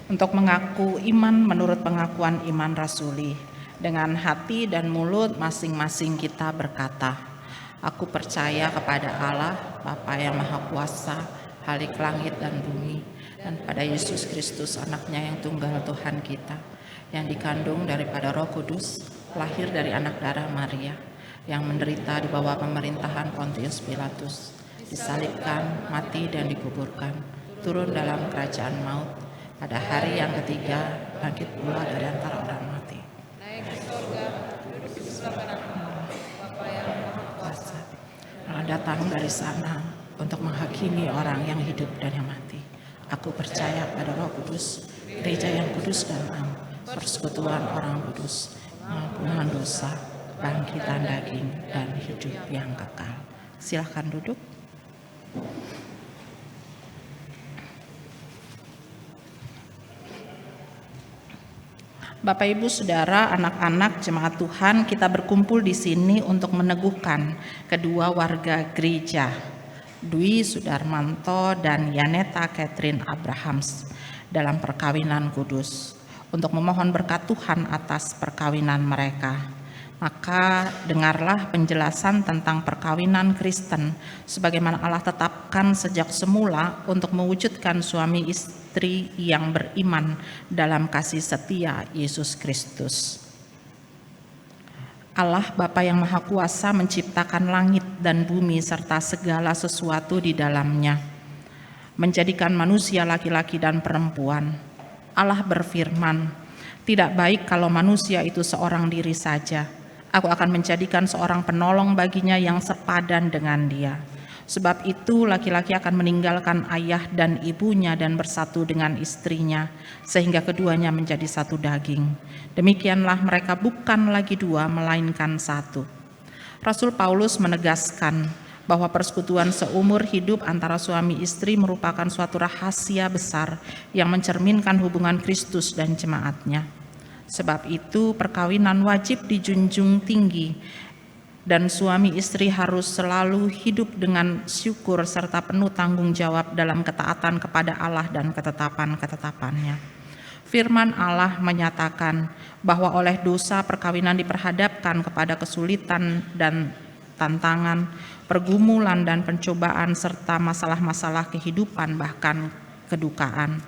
Speaker 4: untuk mengaku iman menurut pengakuan iman rasuli. Dengan hati dan mulut masing-masing kita berkata, aku percaya kepada Allah, Bapa yang Maha Kuasa, Halik langit dan bumi, dan pada Yesus Kristus anaknya yang tunggal Tuhan kita, yang dikandung daripada Roh Kudus, lahir dari anak darah Maria, yang menderita di bawah pemerintahan Pontius Pilatus, disalibkan, mati dan dikuburkan, turun dalam kerajaan maut, pada hari yang ketiga bangkit pula dari antara orang mati.
Speaker 2: Naik ke surga, duduk di sebelah kanan Bapa yang Maha Kuasa.
Speaker 4: Allah datang dari sana untuk menghakimi orang yang hidup dan yang mati. Aku percaya pada Roh Kudus, gereja yang kudus dan am, persekutuan orang kudus, pengampunan dosa, bangkitan daging dan hidup yang kekal. Silakan duduk. Bapak, Ibu, Saudara, anak-anak jemaat Tuhan, kita berkumpul di sini untuk meneguhkan kedua warga gereja, Dwi Sudarmanto dan Yaneta Catherine Abrahams, dalam perkawinan kudus, untuk memohon berkat Tuhan atas perkawinan mereka. Maka dengarlah penjelasan tentang perkawinan Kristen sebagaimana Allah tetapkan sejak semula untuk mewujudkan suami istri yang beriman dalam kasih setia Yesus Kristus. Allah Bapa yang Maha Kuasa menciptakan langit dan bumi serta segala sesuatu di dalamnya, menjadikan manusia laki-laki dan perempuan. Allah berfirman, tidak baik kalau manusia itu seorang diri saja. Aku akan menjadikan seorang penolong baginya yang sepadan dengan dia. Sebab itu laki-laki akan meninggalkan ayah dan ibunya dan bersatu dengan istrinya, sehingga keduanya menjadi satu daging. Demikianlah mereka bukan lagi dua, melainkan satu. Rasul Paulus menegaskan bahwa persekutuan seumur hidup antara suami istri merupakan suatu rahasia besar yang mencerminkan hubungan Kristus dan jemaatnya. Sebab itu perkawinan wajib dijunjung tinggi dan suami istri harus selalu hidup dengan syukur serta penuh tanggung jawab dalam ketaatan kepada Allah dan ketetapan-ketetapannya. Firman Allah menyatakan bahwa oleh dosa perkawinan diperhadapkan kepada kesulitan dan tantangan, pergumulan dan pencobaan serta masalah-masalah kehidupan bahkan kedukaan.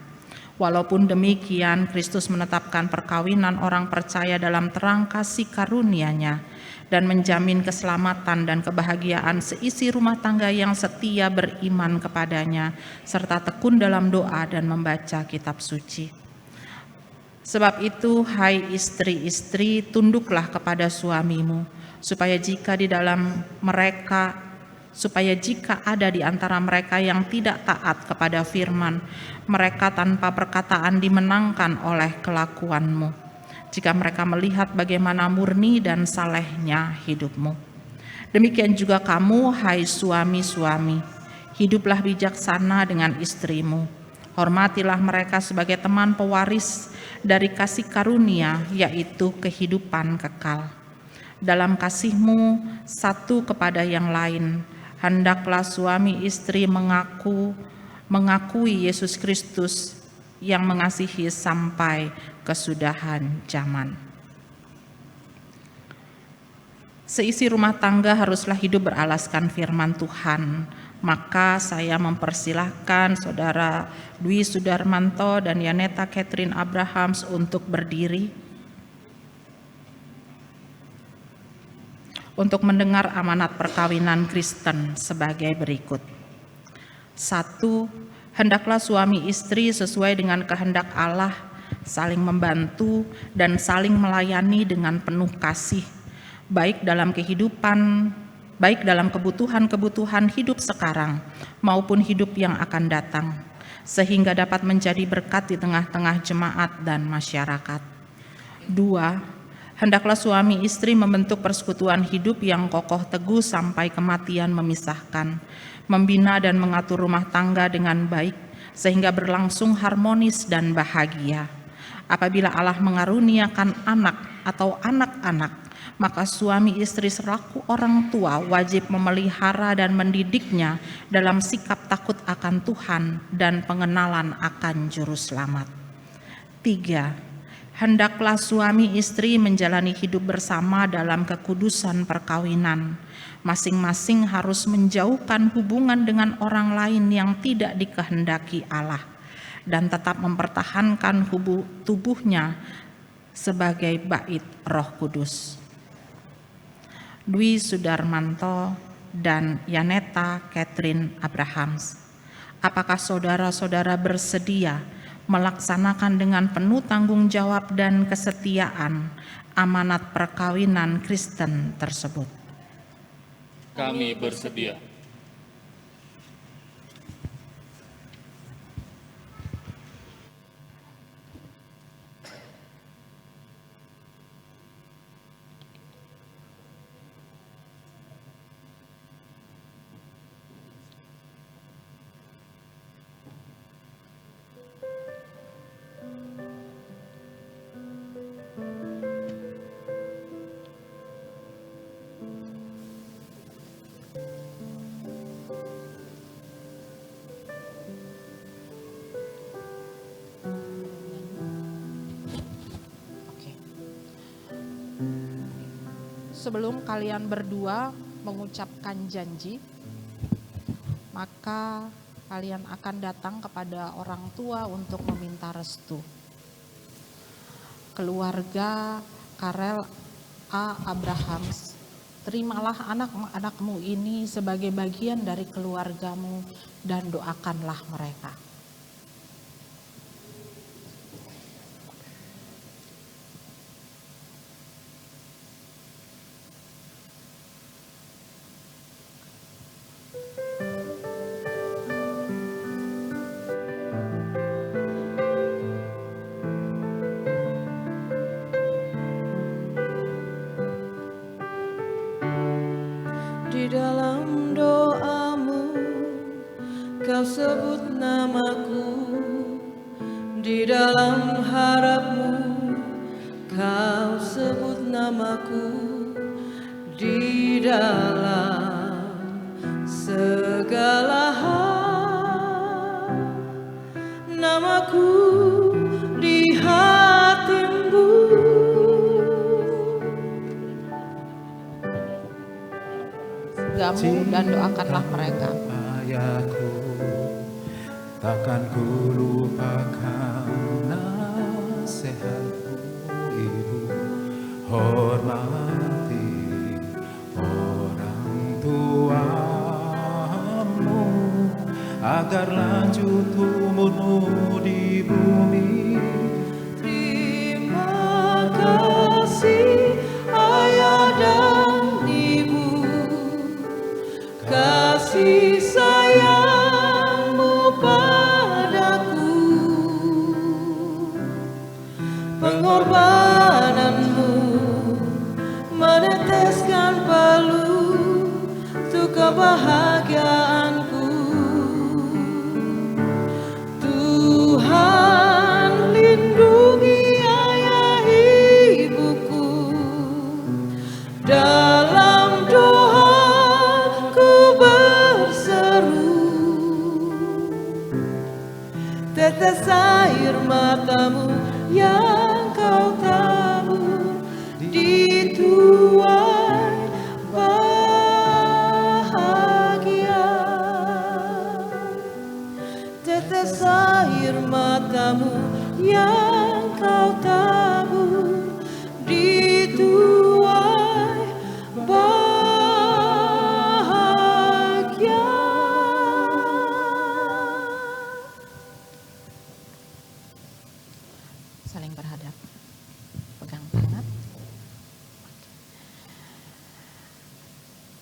Speaker 4: Walaupun demikian, Kristus menetapkan perkawinan orang percaya dalam terang kasih karunia-Nya dan menjamin keselamatan dan kebahagiaan seisi rumah tangga yang setia beriman kepadanya serta tekun dalam doa dan membaca kitab suci. Sebab itu, hai istri-istri, tunduklah kepada suamimu, supaya jika ada di antara mereka yang tidak taat kepada firman, mereka tanpa perkataan dimenangkan oleh kelakuanmu, jika mereka melihat bagaimana murni dan salehnya hidupmu. Demikian juga kamu, hai suami-suami, hiduplah bijaksana dengan istrimu. Hormatilah mereka sebagai teman pewaris dari kasih karunia, yaitu kehidupan kekal. Dalam kasihmu satu kepada yang lain, hendaklah suami istri mengakui Yesus Kristus yang mengasihi sampai kesudahan zaman. Seisi rumah tangga haruslah hidup beralaskan firman Tuhan. Maka saya mempersilahkan Saudara Dwi Sudarmanto dan Yaneta Catherine Abrahams untuk berdiri untuk mendengar amanat perkawinan Kristen sebagai berikut. 1. Hendaklah suami istri sesuai dengan kehendak Allah saling membantu dan saling melayani dengan penuh kasih, baik dalam kebutuhan-kebutuhan hidup sekarang maupun hidup yang akan datang, sehingga dapat menjadi berkat di tengah-tengah jemaat dan masyarakat. 2. Hendaklah suami istri membentuk persekutuan hidup yang kokoh teguh sampai kematian memisahkan, membina dan mengatur rumah tangga dengan baik, sehingga berlangsung harmonis dan bahagia. Apabila Allah mengaruniakan anak atau anak-anak, maka suami istri selaku orang tua wajib memelihara dan mendidiknya dalam sikap takut akan Tuhan dan pengenalan akan Juru Selamat. 3. Hendaklah suami istri menjalani hidup bersama dalam kekudusan perkawinan. Masing-masing harus menjauhkan hubungan dengan orang lain yang tidak dikehendaki Allah dan tetap mempertahankan tubuhnya sebagai bait Roh Kudus. Dwi Sudarmanto dan Yaneta Catherine Abrahams, apakah saudara-saudara bersedia melaksanakan dengan penuh tanggung jawab dan kesetiaan amanat perkawinan Kristen tersebut?
Speaker 3: Kami bersedia.
Speaker 4: Sebelum kalian berdua mengucapkan janji, maka kalian akan datang kepada orang tua untuk meminta restu. Keluarga Karel A. Abrahams, terimalah anak-anakmu ini sebagai bagian dari keluargamu dan doakanlah mereka.
Speaker 2: Di dalam doamu kau sebut namaku, di dalam harapmu kau sebut namaku, di dalam segala hal, namaku di hatimu.
Speaker 4: Gamu dan doakanlah mereka.
Speaker 7: Ayahku, takkan ku lupakan nasihatmu, Ibu. Hormati orang tuamu, agar lanjut umurmu di bumi.
Speaker 2: Terima kasih ayah dan ibu, kasih sayangmu padaku, pengorbananmu meneteskan palu untuk kebahagiaanku. Tuhan lindungi ayah ibuku, dalam doaku berseru, tetes air matamu yang kau tabur di tuai bahagia. Tetes air matamu yang kau tabur di tuai bahagia.
Speaker 4: Saling berhadap, pegang tangan.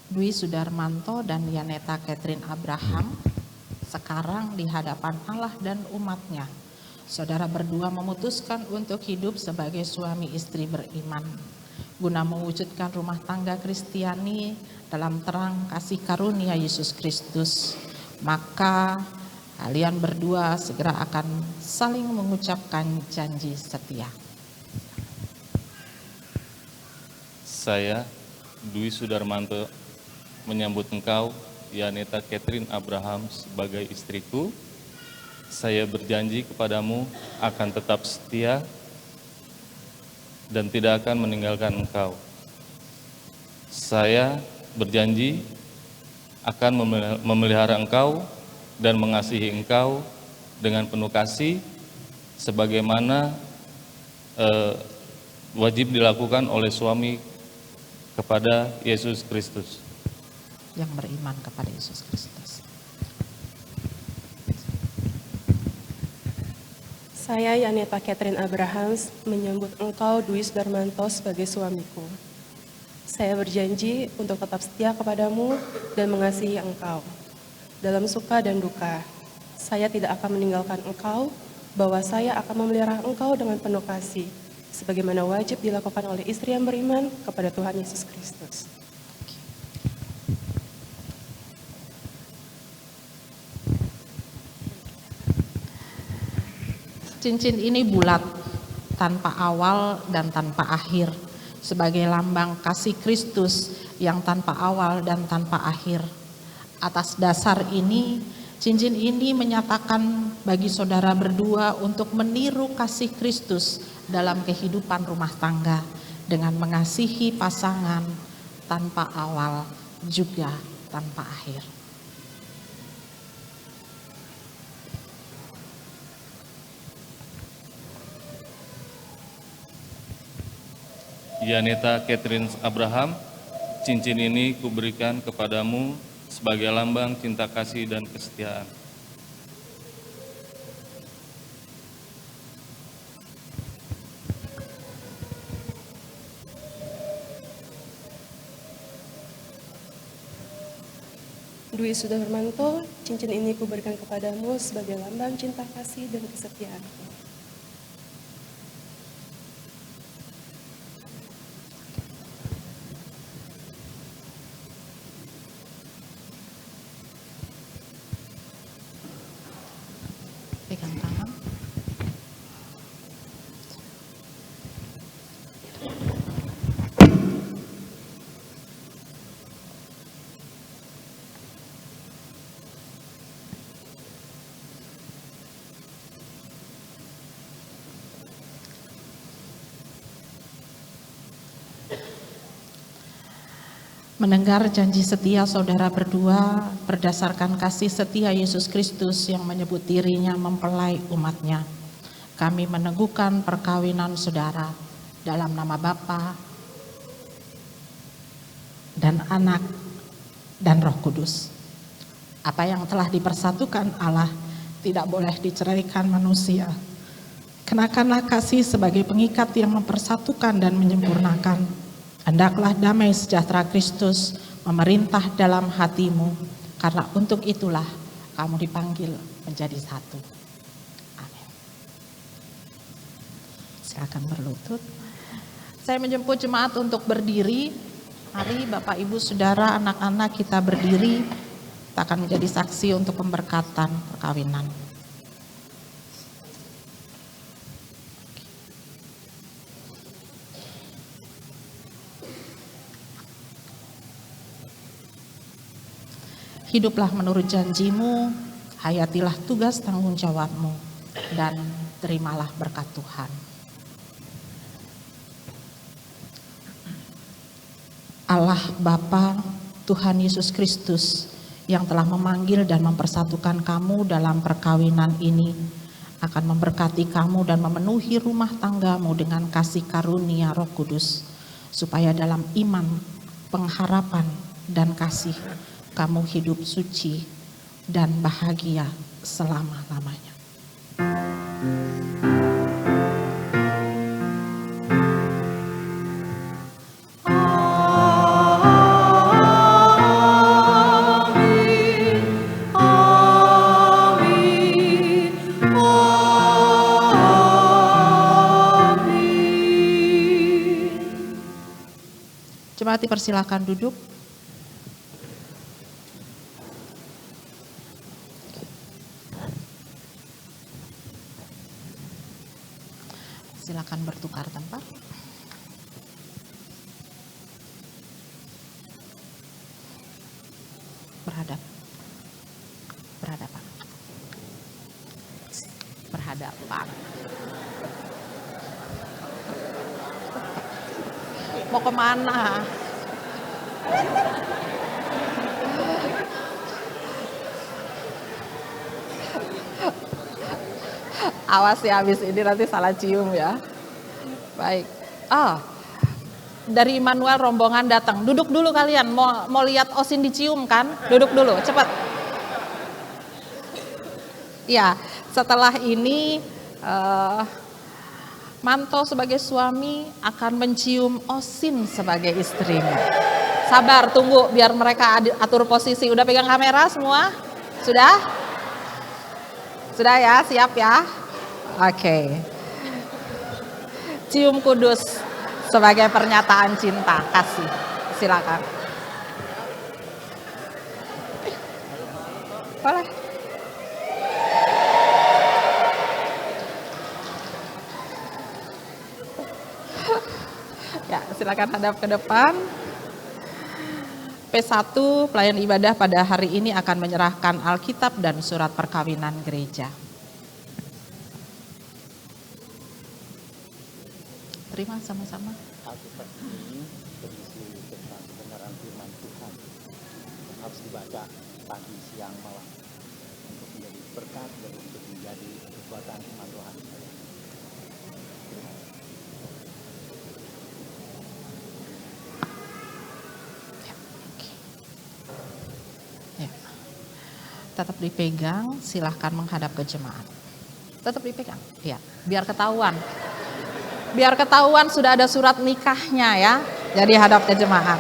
Speaker 4: Dwi Sudarmanto dan Yaneta Catherine Abraham sekarang di hadapan Allah dan umatnya. Saudara berdua memutuskan untuk hidup sebagai suami istri beriman, guna mewujudkan rumah tangga Kristiani dalam terang kasih karunia Yesus Kristus. Maka kalian berdua segera akan saling mengucapkan janji setia.
Speaker 3: Saya, Dwi Sudarmanto, menyambut engkau, Yaneta Catherine Abraham, sebagai istriku. Saya berjanji kepadamu akan tetap setia dan tidak akan meninggalkan engkau. Saya berjanji akan memelihara engkau dan mengasihi engkau dengan penuh kasih, sebagaimana wajib dilakukan oleh suami kepada Yesus Kristus.
Speaker 4: Yang beriman kepada Yesus Kristus.
Speaker 5: Saya, Yaneta Catherine Abraham, menyambut engkau, Dwi Sudarmanto, sebagai suamiku. Saya berjanji untuk tetap setia kepadamu dan mengasihi engkau. Dalam suka dan duka, saya tidak akan meninggalkan engkau, bahwa saya akan memelihara engkau dengan penuh kasih, sebagaimana wajib dilakukan oleh istri yang beriman kepada Tuhan Yesus Kristus.
Speaker 4: Cincin ini bulat, tanpa awal dan tanpa akhir, sebagai lambang kasih Kristus yang tanpa awal dan tanpa akhir. Atas dasar ini, cincin ini menyatakan bagi saudara berdua untuk meniru kasih Kristus dalam kehidupan rumah tangga dengan mengasihi pasangan tanpa awal juga tanpa akhir.
Speaker 3: Yaneta Catherine Abraham, cincin ini kuberikan kepadamu sebagai lambang cinta kasih dan kesetiaan.
Speaker 5: Dwi Sudarmanto, cincin ini kuberikan kepadamu sebagai lambang cinta kasih dan kesetiaanku.
Speaker 4: Pegang tangan. mendengar janji setia saudara berdua berdasarkan kasih setia Yesus Kristus yang menyebut dirinya mempelai umatnya. Kami meneguhkan perkawinan saudara dalam nama Bapa dan Anak dan Roh Kudus. Apa yang telah dipersatukan Allah tidak boleh diceraikan manusia. Kenakanlah kasih sebagai pengikat yang mempersatukan dan menyempurnakan. Hendaklah damai sejahtera Kristus memerintah dalam hatimu, karena untuk itulah kamu dipanggil menjadi satu. Amin. Silakan berlutut. Saya menjemput jemaat untuk berdiri. Mari Bapak Ibu Saudara, anak-anak kita berdiri. Kita akan menjadi saksi untuk pemberkatan perkawinan. Hiduplah menurut janjimu, hayatilah tugas tanggung jawabmu, dan terimalah berkat Tuhan. Allah Bapa, Tuhan Yesus Kristus yang telah memanggil dan mempersatukan kamu dalam perkawinan ini, akan memberkati kamu dan memenuhi rumah tanggamu dengan kasih karunia Roh Kudus, supaya dalam iman, pengharapan, dan kasih kamu hidup suci dan bahagia selama-lamanya. Jemaat dipersilakan duduk. Silakan bertukar tempat. Berhadapan. Mau kemana? Awas ya, habis ini nanti salah cium ya. Baik. Dari Immanuel rombongan datang. Duduk dulu kalian. Mau lihat Osin dicium kan? Duduk dulu, cepat. Ya, setelah ini Manto sebagai suami akan mencium Osin sebagai istrinya. Sabar, tunggu biar mereka atur posisi. Udah pegang kamera semua? Sudah? Sudah ya, siap ya? Oke. Cium kudus sebagai pernyataan cinta, kasih. Silakan. Boleh. Ya, silakan hadap ke depan. P1 pelayan ibadah pada hari ini akan menyerahkan Alkitab dan surat perkawinan gereja. Terima sama-sama.
Speaker 8: Alkitab ini berisi tentang kebenaran firman Tuhan yang harus dibaca pagi, siang, malam untuk menjadi berkat dan untuk menjadi kekuatan iman rohani.
Speaker 4: Ya. Tetap dipegang, silahkan menghadap ke jemaat. Tetap dipegang, ya, biar ketahuan. Biar ketahuan sudah ada surat nikahnya ya. Jadi hadap ke jemaat.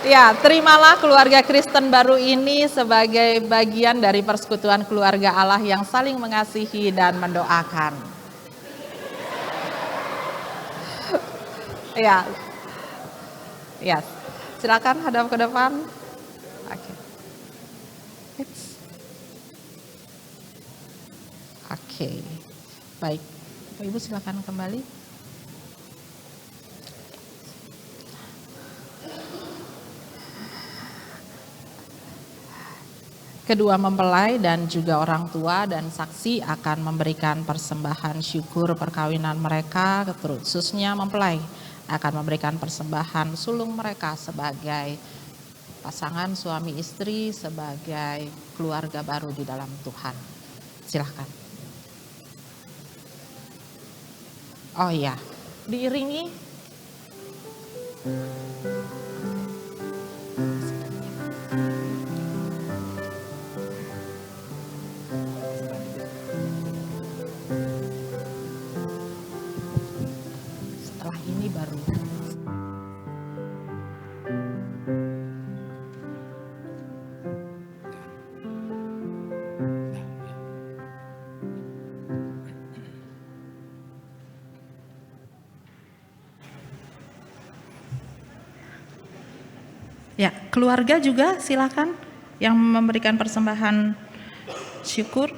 Speaker 4: Ya, terimalah keluarga Kristen baru ini sebagai bagian dari persekutuan keluarga Allah yang saling mengasihi dan mendoakan. Ya. Ya. Silakan hadap ke depan. Oke. Oke. Baik, Bapak Ibu silakan kembali. Kedua mempelai dan juga orang tua dan saksi akan memberikan persembahan syukur perkawinan mereka, khususnya mempelai akan memberikan persembahan sulung mereka sebagai pasangan suami istri, sebagai keluarga baru di dalam Tuhan. Silahkan. Oh iya, diiringi. Setelah ini baru. Ya, keluarga juga silakan yang memberikan persembahan syukur.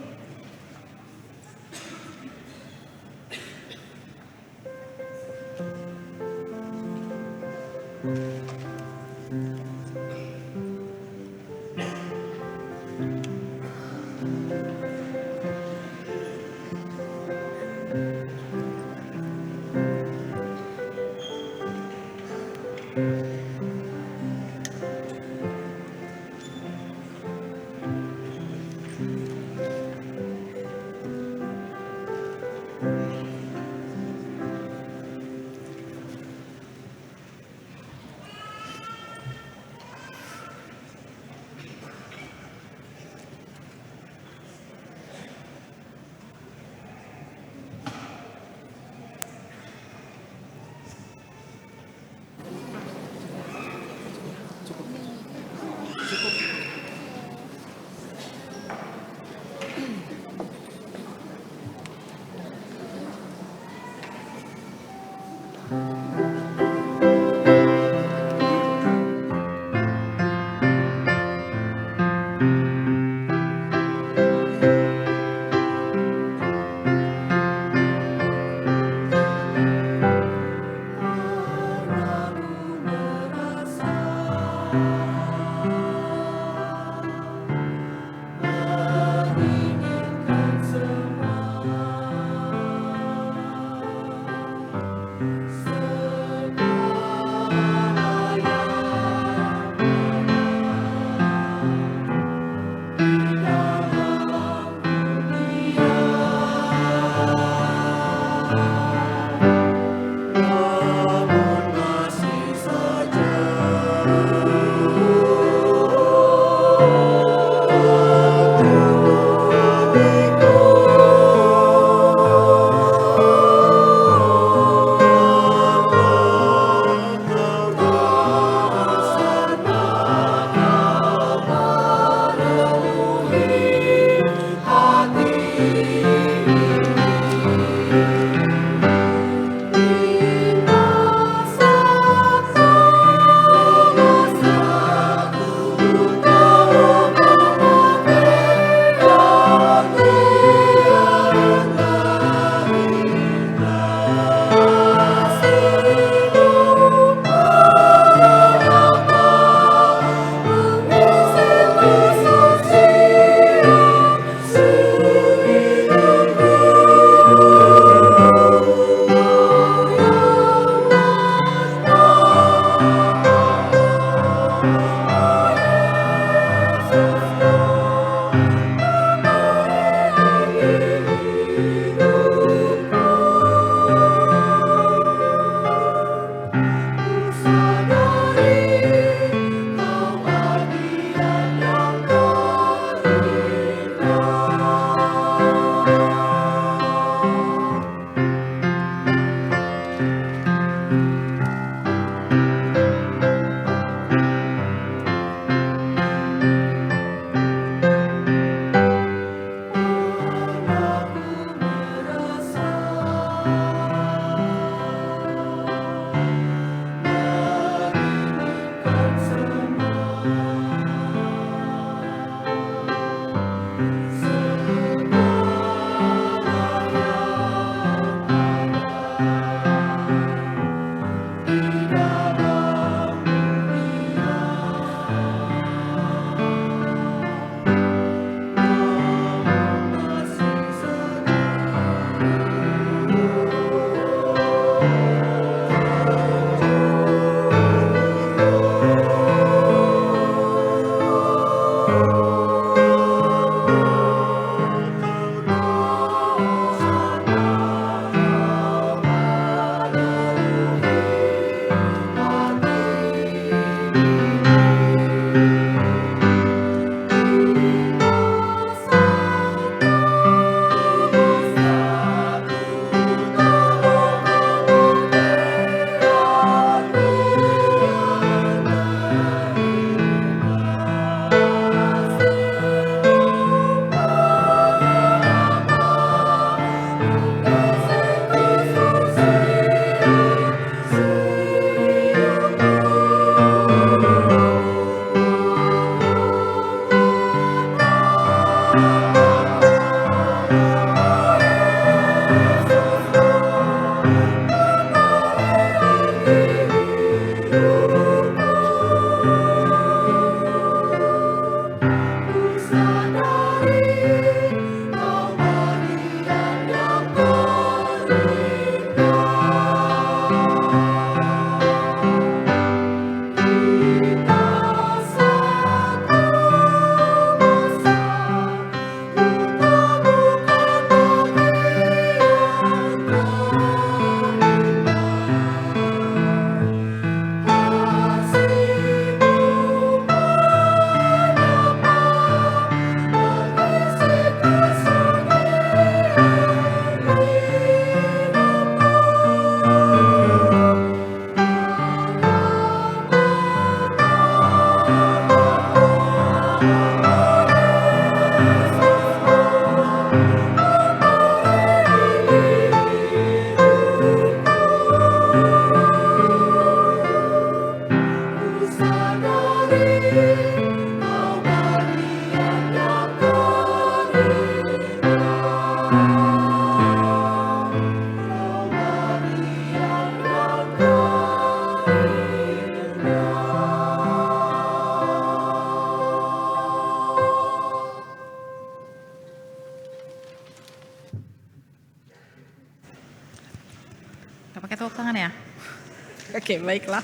Speaker 4: Oke, baiklah.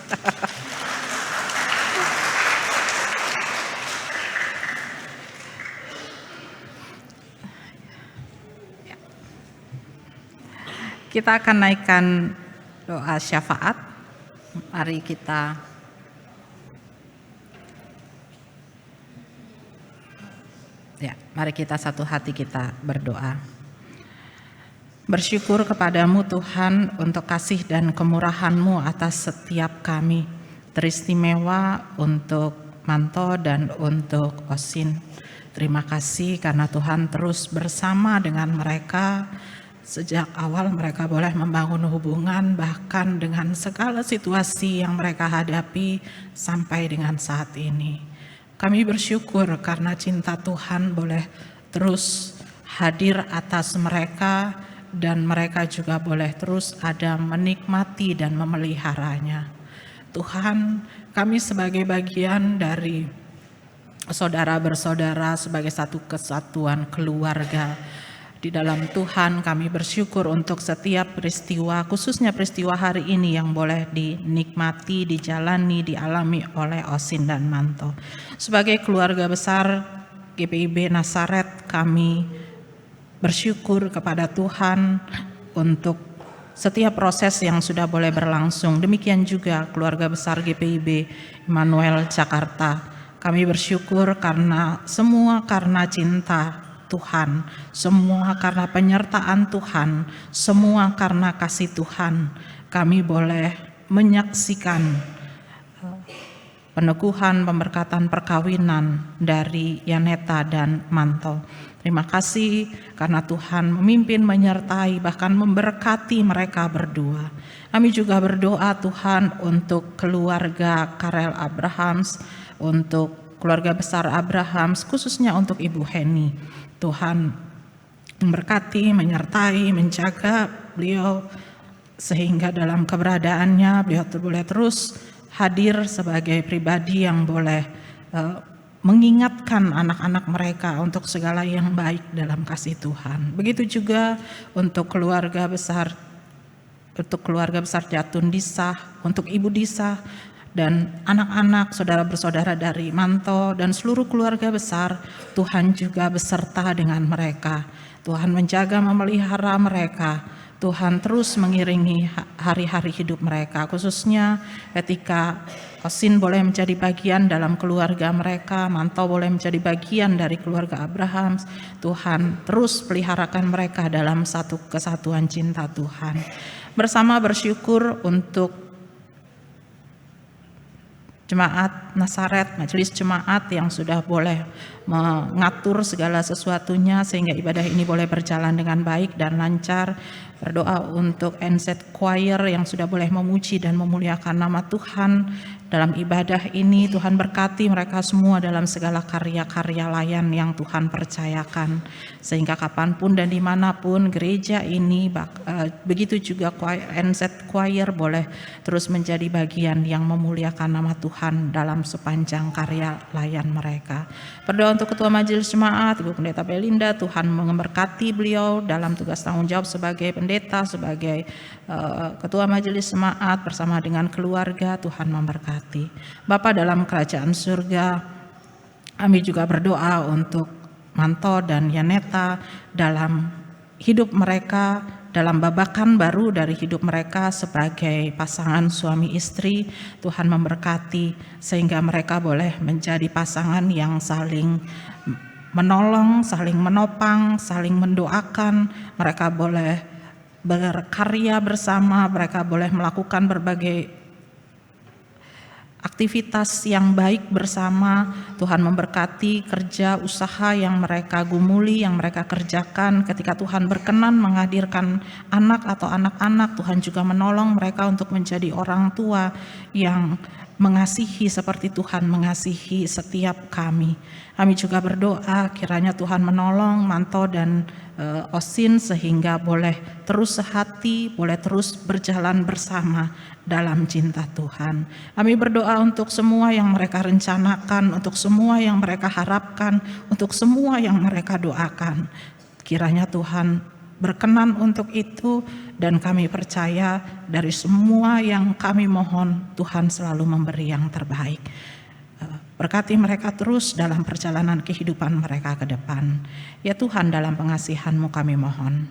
Speaker 4: Kita akan naikkan doa syafaat. Mari kita satu hati kita berdoa. Bersyukur kepadamu Tuhan untuk kasih dan kemurahan-Mu atas setiap kami, teristimewa untuk Manto dan untuk Osin. Terima kasih karena Tuhan terus bersama dengan mereka. Sejak awal mereka boleh membangun hubungan bahkan dengan segala situasi yang mereka hadapi sampai dengan saat ini. Kami bersyukur karena cinta Tuhan boleh terus hadir atas mereka dan mereka juga boleh terus ada menikmati dan memeliharanya. Tuhan, kami sebagai bagian dari saudara bersaudara sebagai satu kesatuan keluarga. Di dalam Tuhan kami bersyukur untuk setiap peristiwa, khususnya peristiwa hari ini yang boleh dinikmati, dijalani, dialami oleh Osin dan Manto. Sebagai keluarga besar GPIB Nasaret, kami bersyukur kepada Tuhan untuk setiap proses yang sudah boleh berlangsung. Demikian juga keluarga besar GPIB Immanuel Jakarta. Kami bersyukur karena semua karena cinta Tuhan, semua karena penyertaan Tuhan, semua karena kasih Tuhan, kami boleh menyaksikan peneguhan pemberkatan perkawinan dari Yaneta dan Manto. Terima kasih karena Tuhan memimpin, menyertai, bahkan memberkati mereka berdua. Kami juga berdoa Tuhan untuk keluarga Karel Abrahams, untuk keluarga besar Abrahams, khususnya untuk Ibu Heni. Tuhan memberkati, menyertai, menjaga beliau sehingga dalam keberadaannya beliau boleh terus hadir sebagai pribadi yang boleh mengingatkan anak-anak mereka untuk segala yang baik dalam kasih Tuhan. Begitu juga untuk keluarga besar Jatun Disah, untuk Ibu Disah, dan anak-anak saudara bersaudara dari Manto dan seluruh keluarga besar, Tuhan juga beserta dengan mereka. Tuhan menjaga, memelihara mereka. Tuhan terus mengiringi hari-hari hidup mereka, khususnya ketika Osin boleh menjadi bagian dalam keluarga mereka, Manto boleh menjadi bagian dari keluarga Abrahams. Tuhan terus peliharakan mereka dalam satu kesatuan cinta Tuhan. Bersama bersyukur untuk Jemaat Nasaret, majelis jemaat yang sudah boleh mengatur segala sesuatunya sehingga ibadah ini boleh berjalan dengan baik dan lancar. Berdoa untuk NZ Choir yang sudah boleh memuji dan memuliakan nama Tuhan dalam ibadah ini. Tuhan berkati mereka semua dalam segala karya-karya layan yang Tuhan percayakan. Sehingga kapanpun dan dimanapun gereja ini, begitu juga NZ Choir boleh terus menjadi bagian yang memuliakan nama Tuhan dalam sepanjang karya layan mereka. Berdoa untuk Ketua Majelis Jemaat, Ibu Pendeta Belinda, Tuhan memberkati beliau dalam tugas tanggung jawab sebagai pendeta, sebagai Ketua Majelis Jemaat bersama dengan keluarga. Tuhan memberkati. Bapa dalam kerajaan surga, kami juga berdoa untuk Manto dan Yaneta dalam hidup mereka, dalam babakan baru dari hidup mereka sebagai pasangan suami istri. Tuhan memberkati sehingga mereka boleh menjadi pasangan yang saling menolong, saling menopang, saling mendoakan. Mereka boleh berkarya bersama, mereka boleh melakukan berbagai aktivitas yang baik bersama. Tuhan memberkati kerja usaha yang mereka gumuli, yang mereka kerjakan. Ketika Tuhan berkenan menghadirkan anak atau anak-anak, Tuhan juga menolong mereka untuk menjadi orang tua yang mengasihi seperti Tuhan mengasihi setiap kami. Kami juga berdoa kiranya Tuhan menolong Manto dan Osin sehingga boleh terus sehati, boleh terus berjalan bersama dalam cinta Tuhan. Kami berdoa untuk semua yang mereka rencanakan, untuk semua yang mereka harapkan, untuk semua yang mereka doakan. Kiranya Tuhan berkenan untuk itu Dan kami percaya dari semua yang kami mohon, Tuhan selalu memberi yang terbaik. Berkati mereka terus dalam perjalanan kehidupan mereka ke depan. Ya Tuhan, dalam pengasihan-Mu kami mohon.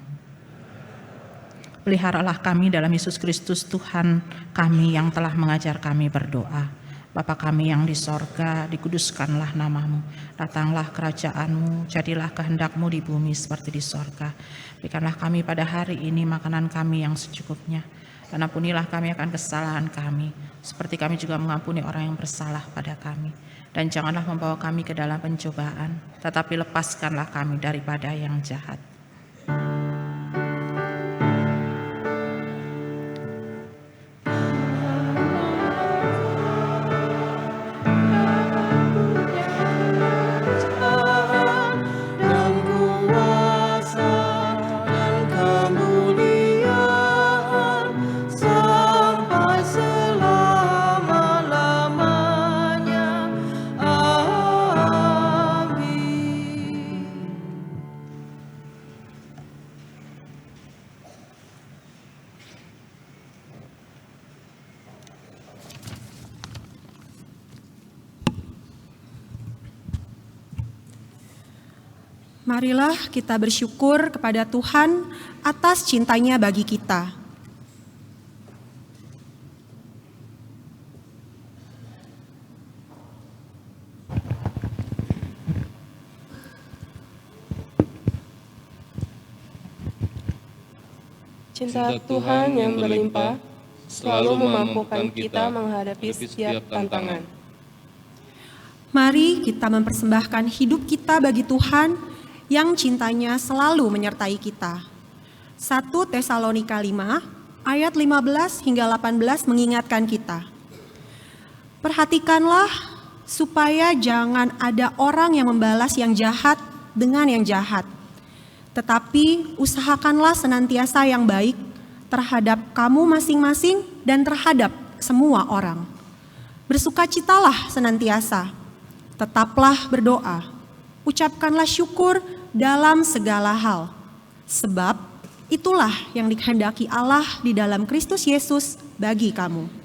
Speaker 4: Peliharalah kami dalam Yesus Kristus Tuhan kami yang telah mengajar kami berdoa. Bapa kami yang di sorga, dikuduskanlah nama-Mu. Datanglah kerajaan-Mu, jadilah kehendak-Mu di bumi seperti di sorga. Berikanlah kami pada hari ini makanan kami yang secukupnya. Dan ampunilah kami akan kesalahan kami, seperti kami juga mengampuni orang yang bersalah pada kami. Dan janganlah membawa kami ke dalam pencobaan, tetapi lepaskanlah kami daripada yang jahat.
Speaker 9: Marilah kita bersyukur kepada Tuhan atas cintanya bagi kita.
Speaker 5: Cinta Tuhan yang berlimpah selalu memampukan kita menghadapi setiap tantangan.
Speaker 9: Mari kita mempersembahkan hidup kita bagi Tuhan yang cintanya selalu menyertai kita. 1 Tesalonika 5 ayat 15 hingga 18 mengingatkan kita. Perhatikanlah supaya jangan ada orang yang membalas yang jahat dengan yang jahat. Tetapi usahakanlah senantiasa yang baik terhadap kamu masing-masing dan terhadap semua orang. Bersukacitalah senantiasa, tetaplah berdoa, ucapkanlah syukur dalam segala hal, sebab itulah yang dikehendaki Allah di dalam Kristus Yesus bagi kamu.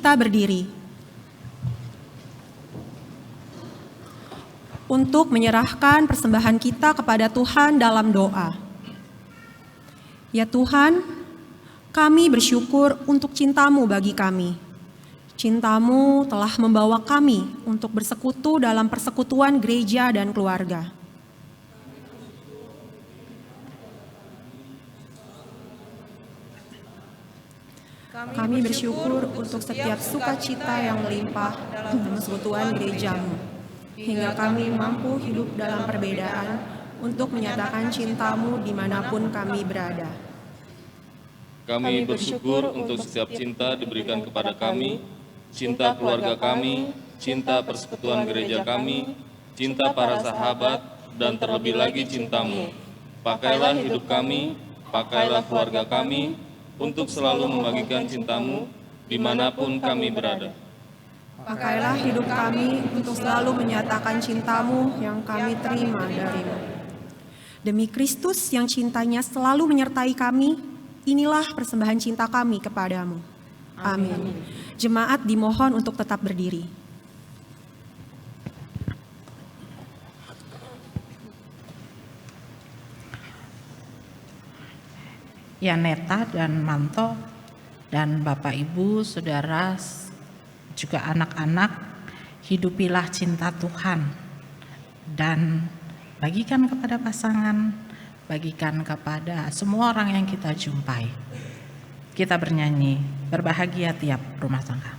Speaker 9: kita berdiri untuk menyerahkan persembahan kita kepada Tuhan dalam doa. Ya Tuhan, kami bersyukur untuk cinta-Mu bagi kami. Cinta-Mu telah membawa kami untuk bersekutu dalam persekutuan gereja dan keluarga. Kami bersyukur untuk setiap sukacita yang melimpah dalam persekutuan gereja-Mu, hingga kami mampu hidup dalam perbedaan untuk menyatakan cinta-Mu dimanapun kami berada.
Speaker 3: Kami bersyukur untuk setiap cinta diberikan kepada kami, cinta keluarga kami, cinta persekutuan gereja kami, cinta para sahabat, dan terlebih lagi cinta-Mu. Pakailah hidup kami, pakailah keluarga kami, untuk selalu membagikan cinta-Mu dimanapun kami berada.
Speaker 9: Pakailah hidup kami untuk selalu menyatakan cinta-Mu yang kami terima dari-Mu. Demi Kristus yang cintanya selalu menyertai kami, inilah persembahan cinta kami kepadamu. Amin. Jemaat dimohon untuk tetap berdiri.
Speaker 4: Yaneta dan Manto dan Bapak Ibu, Saudara, juga anak-anak, hidupilah cinta Tuhan dan bagikan kepada pasangan, bagikan kepada semua orang yang kita jumpai. Kita bernyanyi, berbahagia tiap rumah tangga.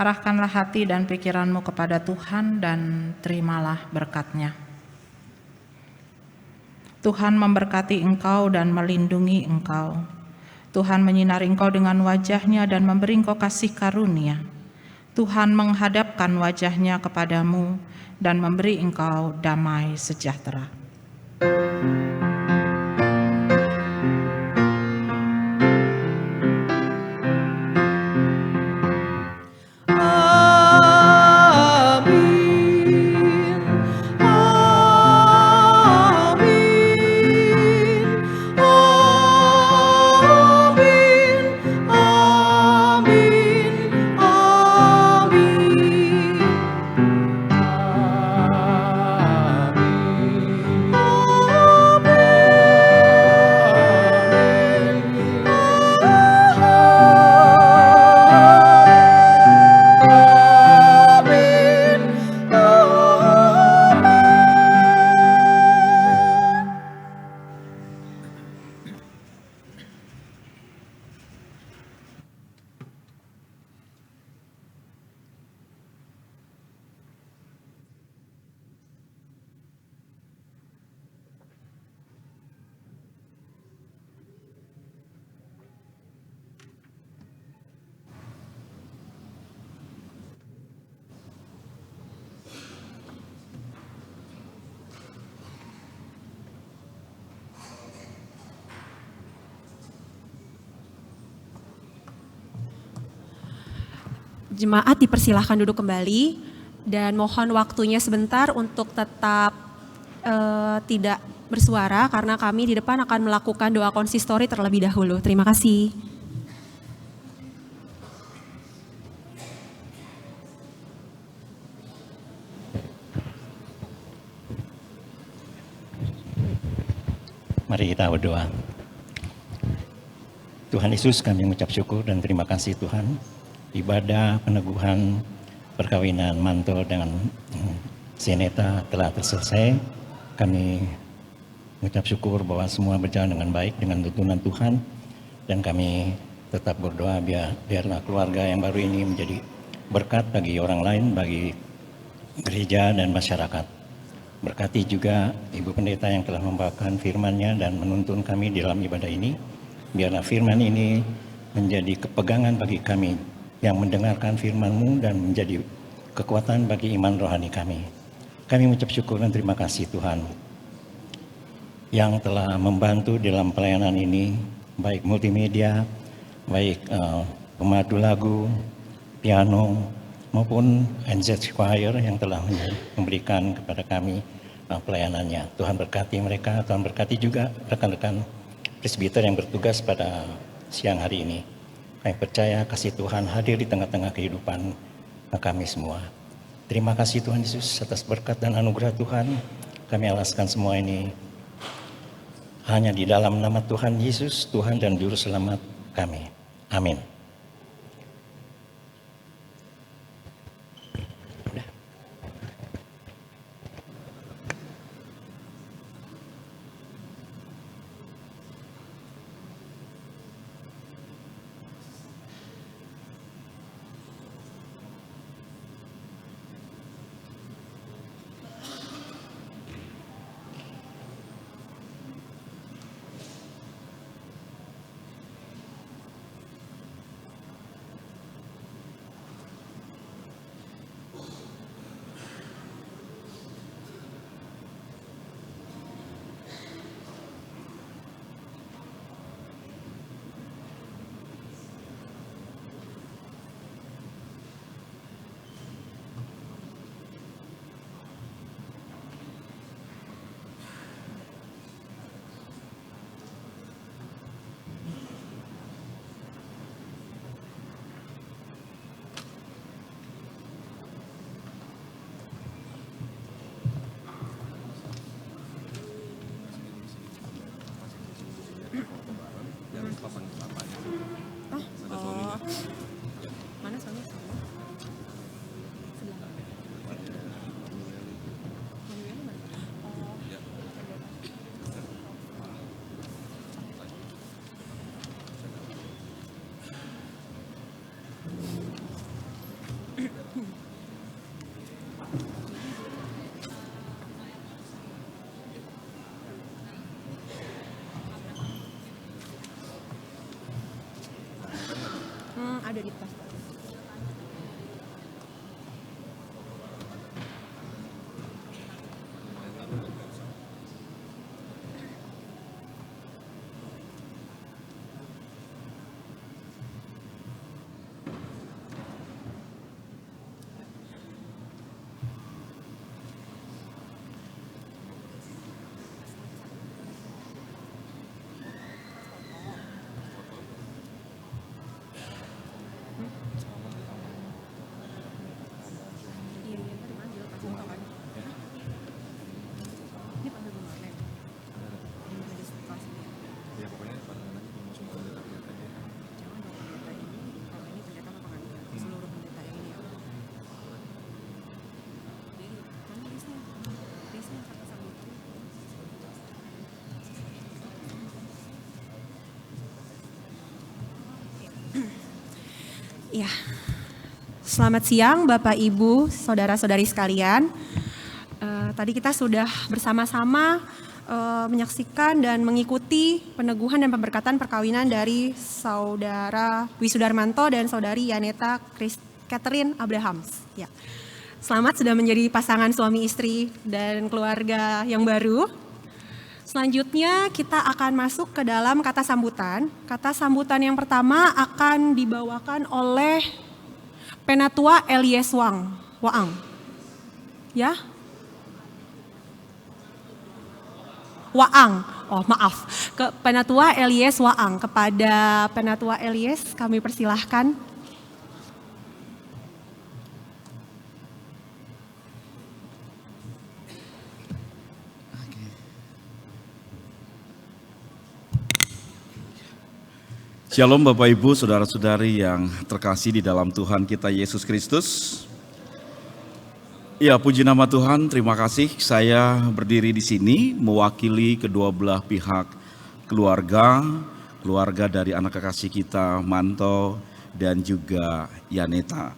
Speaker 4: Arahkanlah hati dan pikiranmu kepada Tuhan dan terimalah berkat-Nya. Tuhan memberkati engkau dan melindungi engkau. Tuhan menyinari engkau dengan wajah-Nya dan memberi engkau kasih karunia. Tuhan menghadapkan wajah-Nya kepadamu dan memberi engkau damai sejahtera.
Speaker 7: Amin.
Speaker 9: Jemaat dipersilahkan duduk kembali dan mohon waktunya sebentar untuk tetap tidak bersuara karena kami di depan akan melakukan doa konsistori terlebih dahulu. Terima kasih.
Speaker 8: Mari kita berdoa. Tuhan Yesus, kami mengucap syukur dan terima kasih Tuhan. Ibadah peneguhan perkawinan Manto dengan Seneta telah selesai. Kami mengucap syukur bahwa semua berjalan dengan baik dengan tuntunan Tuhan. Dan kami tetap berdoa biarlah keluarga yang baru ini menjadi berkat bagi orang lain, bagi gereja dan masyarakat. Berkati juga Ibu Pendeta yang telah membawakan firman-Nya dan menuntun kami di dalam ibadah ini. Biarlah firman ini menjadi kepegangan bagi kami yang mendengarkan firman-Mu dan menjadi kekuatan bagi iman rohani kami. Kami mengucap syukur dan terima kasih Tuhan yang telah membantu dalam pelayanan ini, baik multimedia, baik pemadu lagu, piano, maupun NZ Choir yang telah memberikan kepada kami pelayanannya. Tuhan berkati mereka, Tuhan berkati juga rekan-rekan presbiter yang bertugas pada siang hari ini. Kami percaya kasih Tuhan hadir di tengah-tengah kehidupan kami semua. Terima kasih Tuhan Yesus atas berkat dan anugerah Tuhan. Kami alaskan semua ini hanya di dalam nama Tuhan Yesus, Tuhan dan Juru Selamat kami. Amin.
Speaker 9: Ada di tas. Ya, selamat siang Bapak Ibu, Saudara-saudari sekalian. Tadi kita sudah bersama-sama menyaksikan dan mengikuti peneguhan dan pemberkatan perkawinan dari Saudara Wisudarmanto dan Saudari Yaneta Catherine Abrahams. Ya. Selamat sudah menjadi pasangan suami istri dan keluarga yang baru. Selanjutnya kita akan masuk ke dalam kata sambutan. Kata sambutan yang pertama akan dibawakan oleh Penatua Elias Waang. Ya? Waang. Oh, maaf. Penatua Elias Waang. Kepada Penatua Elias kami persilahkan.
Speaker 10: Shalom Bapak Ibu, Saudara-saudari yang terkasih di dalam Tuhan kita Yesus Kristus. Ya, puji nama Tuhan, terima kasih saya berdiri di sini mewakili kedua belah pihak keluarga dari anak kekasih kita Manto dan juga Yaneta.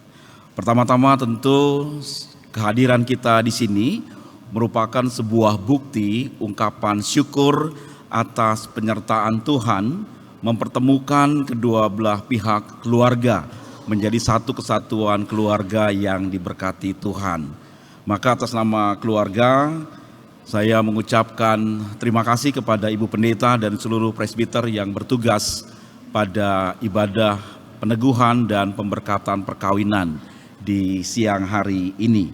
Speaker 10: Pertama-tama tentu kehadiran kita di sini merupakan sebuah bukti ungkapan syukur atas penyertaan Tuhan mempertemukan kedua belah pihak keluarga menjadi satu kesatuan keluarga yang diberkati Tuhan. Maka atas nama keluarga saya mengucapkan terima kasih kepada Ibu Pendeta dan seluruh presbiter yang bertugas pada ibadah peneguhan dan pemberkatan perkawinan di siang hari ini.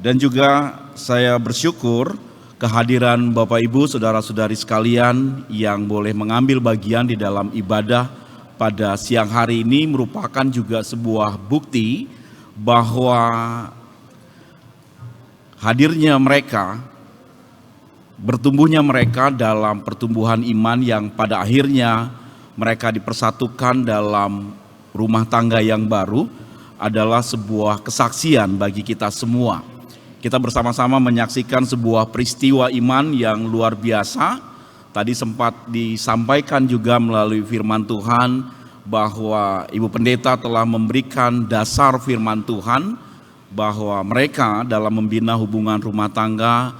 Speaker 10: Dan juga saya bersyukur kehadiran Bapak Ibu, Saudara-saudari sekalian yang boleh mengambil bagian di dalam ibadah pada siang hari ini merupakan juga sebuah bukti bahwa hadirnya mereka, bertumbuhnya mereka dalam pertumbuhan iman yang pada akhirnya mereka dipersatukan dalam rumah tangga yang baru adalah sebuah kesaksian bagi kita semua. Kita bersama-sama menyaksikan sebuah peristiwa iman yang luar biasa. Tadi sempat disampaikan juga melalui firman Tuhan bahwa Ibu Pendeta telah memberikan dasar firman Tuhan bahwa mereka dalam membina hubungan rumah tangga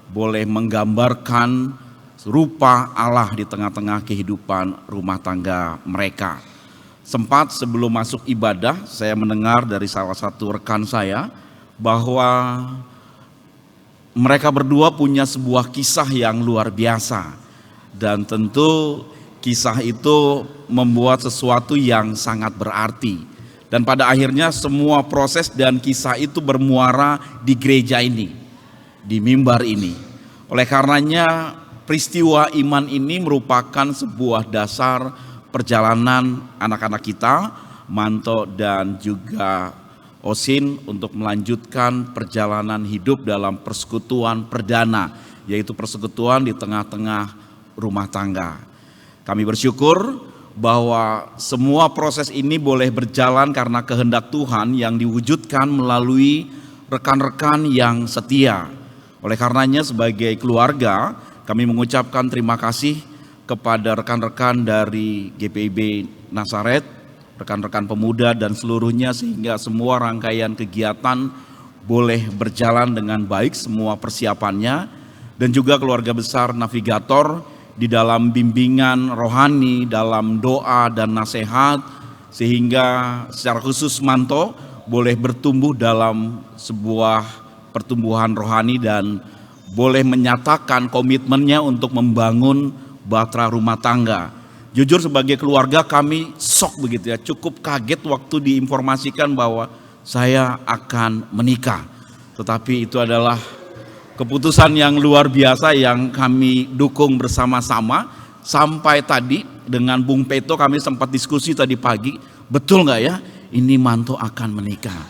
Speaker 10: boleh menggambarkan rupa Allah di tengah-tengah kehidupan rumah tangga mereka. Sempat sebelum masuk ibadah saya mendengar dari salah satu rekan saya bahwa mereka berdua punya sebuah kisah yang luar biasa dan tentu kisah itu membuat sesuatu yang sangat berarti dan pada akhirnya semua proses dan kisah itu bermuara di gereja ini, di mimbar ini. Oleh karenanya peristiwa iman ini merupakan sebuah dasar perjalanan anak-anak kita, Manto dan juga Osin untuk melanjutkan perjalanan hidup dalam persekutuan perdana, yaitu persekutuan di tengah-tengah rumah tangga. Kami bersyukur bahwa semua proses ini boleh berjalan karena kehendak Tuhan yang diwujudkan melalui rekan-rekan yang setia. Oleh karenanya sebagai keluarga kami mengucapkan terima kasih kepada rekan-rekan dari GPIB Nazaret, rekan-rekan pemuda dan seluruhnya sehingga semua rangkaian kegiatan boleh berjalan dengan baik semua persiapannya dan juga keluarga besar Navigator di dalam bimbingan rohani, dalam doa dan nasihat sehingga secara khusus Manto boleh bertumbuh dalam sebuah pertumbuhan rohani dan boleh menyatakan komitmennya untuk membangun bahtera rumah tangga. Jujur sebagai keluarga kami shock begitu ya, cukup kaget waktu diinformasikan bahwa saya akan menikah. Tetapi itu adalah keputusan yang luar biasa yang kami dukung bersama-sama. Sampai tadi dengan Bung Peto kami sempat diskusi tadi pagi, betul nggak ya ini Manto akan menikah.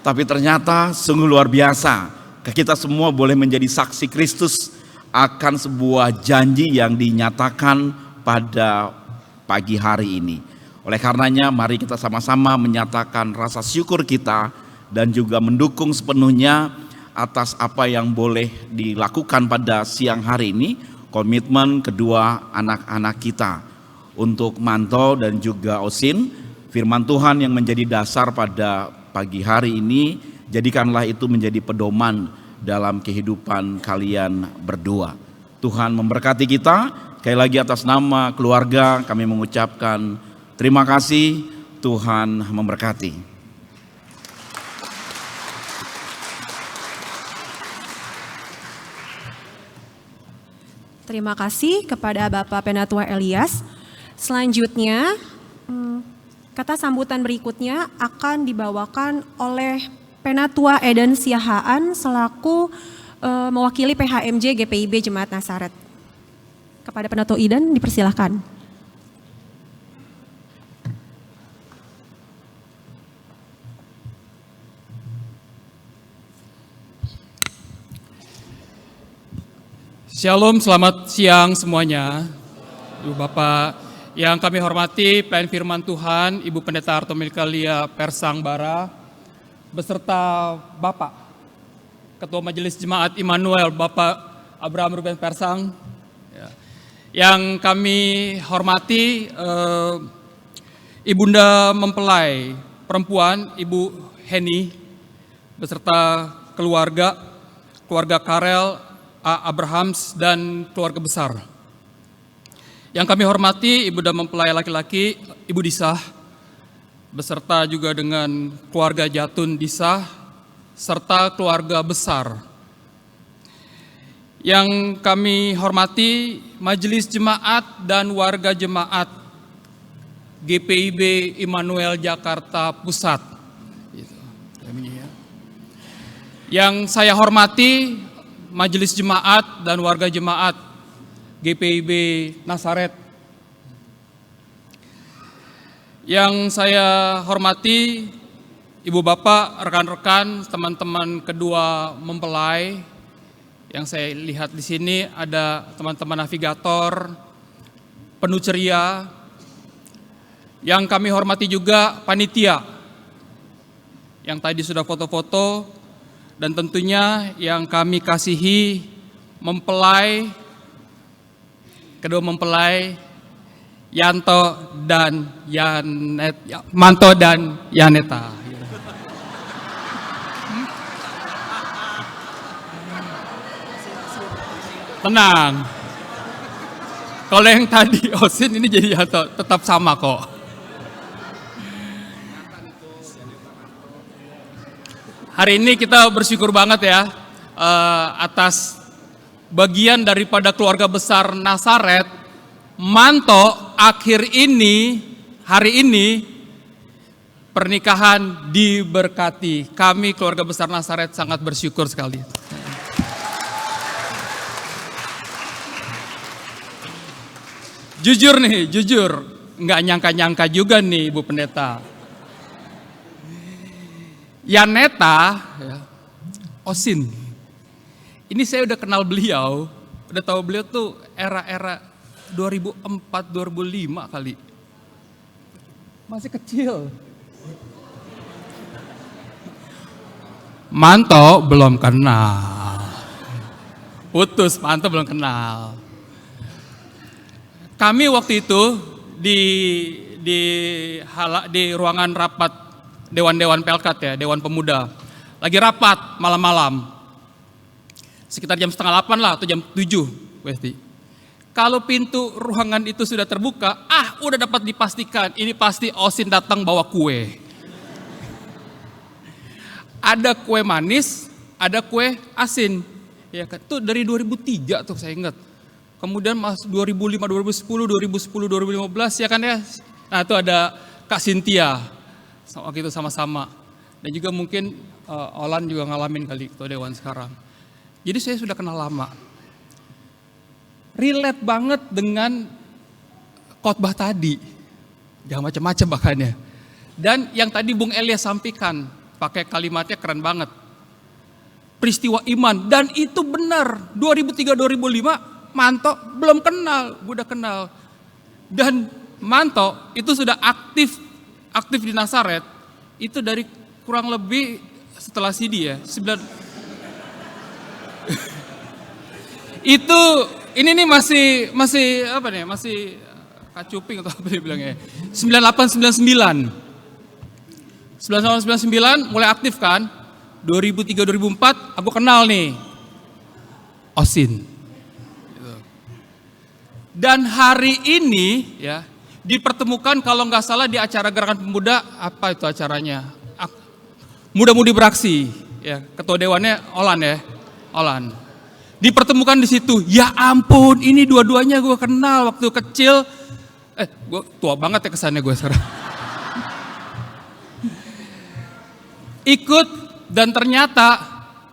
Speaker 10: Tapi ternyata sungguh luar biasa, kita semua boleh menjadi saksi Kristus akan sebuah janji yang dinyatakan pada pagi hari ini. Oleh karenanya mari kita sama-sama menyatakan rasa syukur kita dan juga mendukung sepenuhnya atas apa yang boleh dilakukan pada siang hari ini, komitmen kedua anak-anak kita. Untuk Manto dan juga Osin, firman Tuhan yang menjadi dasar pada pagi hari ini, jadikanlah itu menjadi pedoman dalam kehidupan kalian berdua. Tuhan memberkati kita. Sekali lagi atas nama keluarga kami mengucapkan terima kasih. Tuhan memberkati.
Speaker 9: Terima kasih kepada Bapak Penatua Elias. Selanjutnya Kata sambutan berikutnya akan dibawakan oleh Penatua Eden Siahaan selaku mewakili PHMJ GPIB Jemaat Nasaret. Kepada Penatua Eden dipersilahkan.
Speaker 11: Shalom, selamat siang semuanya. Ibu Bapak yang kami hormati, pelayan firman Tuhan, Ibu Pendeta Artomilka Lia Persang Bara, beserta Bapak Ketua Majelis Jemaat Immanuel, Bapak Abraham Ruben Persang. Yang kami hormati, Ibunda mempelai perempuan, Ibu Heni, beserta keluarga Karel, A. Abrahams, dan keluarga besar. Yang kami hormati, Ibunda mempelai laki-laki, Ibu Disah, beserta juga dengan keluarga Jatun Disah, serta keluarga besar. Yang kami hormati, Majelis Jemaat dan warga jemaat GPIB Immanuel Jakarta Pusat. Yang saya hormati, Majelis Jemaat dan warga jemaat GPIB Nasaret. Yang saya hormati, Ibu Bapak, rekan-rekan, teman-teman kedua mempelai. Yang saya lihat di sini ada teman-teman navigator, penuh ceria. Yang kami hormati juga panitia, yang tadi sudah foto-foto. Dan tentunya yang kami kasihi kedua mempelai Yanto dan Manto dan Yaneta. Tenang. Kalau yang tadi Osin ini jadi Yanto, tetap sama kok. Hari ini kita bersyukur banget ya atas bagian daripada keluarga besar Nasaret, Manto hari ini pernikahan diberkati. Kami keluarga besar Nasaret sangat bersyukur sekali. Jujur, nggak nyangka-nyangka juga nih Ibu Pendeta. Yaneta, Osin, ini saya udah kenal beliau, udah tahu beliau tuh era-era 2004-2005 kali. Masih kecil. Manto belum kenal. Putus, Manto belum kenal. Kami waktu itu di ruangan rapat Dewan Pelkat ya, Dewan Pemuda. Lagi rapat malam-malam. Sekitar jam 7:30 lah atau jam 7, Westi. Kalau pintu ruangan itu sudah terbuka, udah dapat dipastikan ini pasti Osin datang bawa kue. Ada kue manis, ada kue asin. Ya kan, itu dari 2003 tuh saya ingat. Kemudian masuk 2005, 2010, 2015 ya kan ya. Nah, itu ada Kak Cynthia. Waktu itu sama-sama. Dan juga mungkin Olan juga ngalamin kali ketua dewan sekarang. Jadi saya sudah kenal lama. Relate banget dengan khotbah tadi. Jangan macam-macam bahkannya. Dan yang tadi Bung Elias sampaikan, pakai kalimatnya keren banget. Peristiwa iman, dan itu benar. 2003-2005 Manto belum kenal, gue udah kenal. Dan Manto itu sudah aktif di Nasaret itu dari kurang lebih setelah CD ya, itu ini nih masih apa nih, masih kacuping atau apa dia bilangnya, 98-99 mulai aktif kan, 2003-2004 aku kenal nih Osin. Dan hari ini ya dipertemukan kalau nggak salah di acara Gerakan Pemuda, apa itu acaranya? Muda-mudi beraksi, ya ketua dewannya Olan. Dipertemukan di situ. Ya ampun, ini dua-duanya gue kenal waktu kecil. Gue tua banget ya kesannya gue sekarang. ikut dan ternyata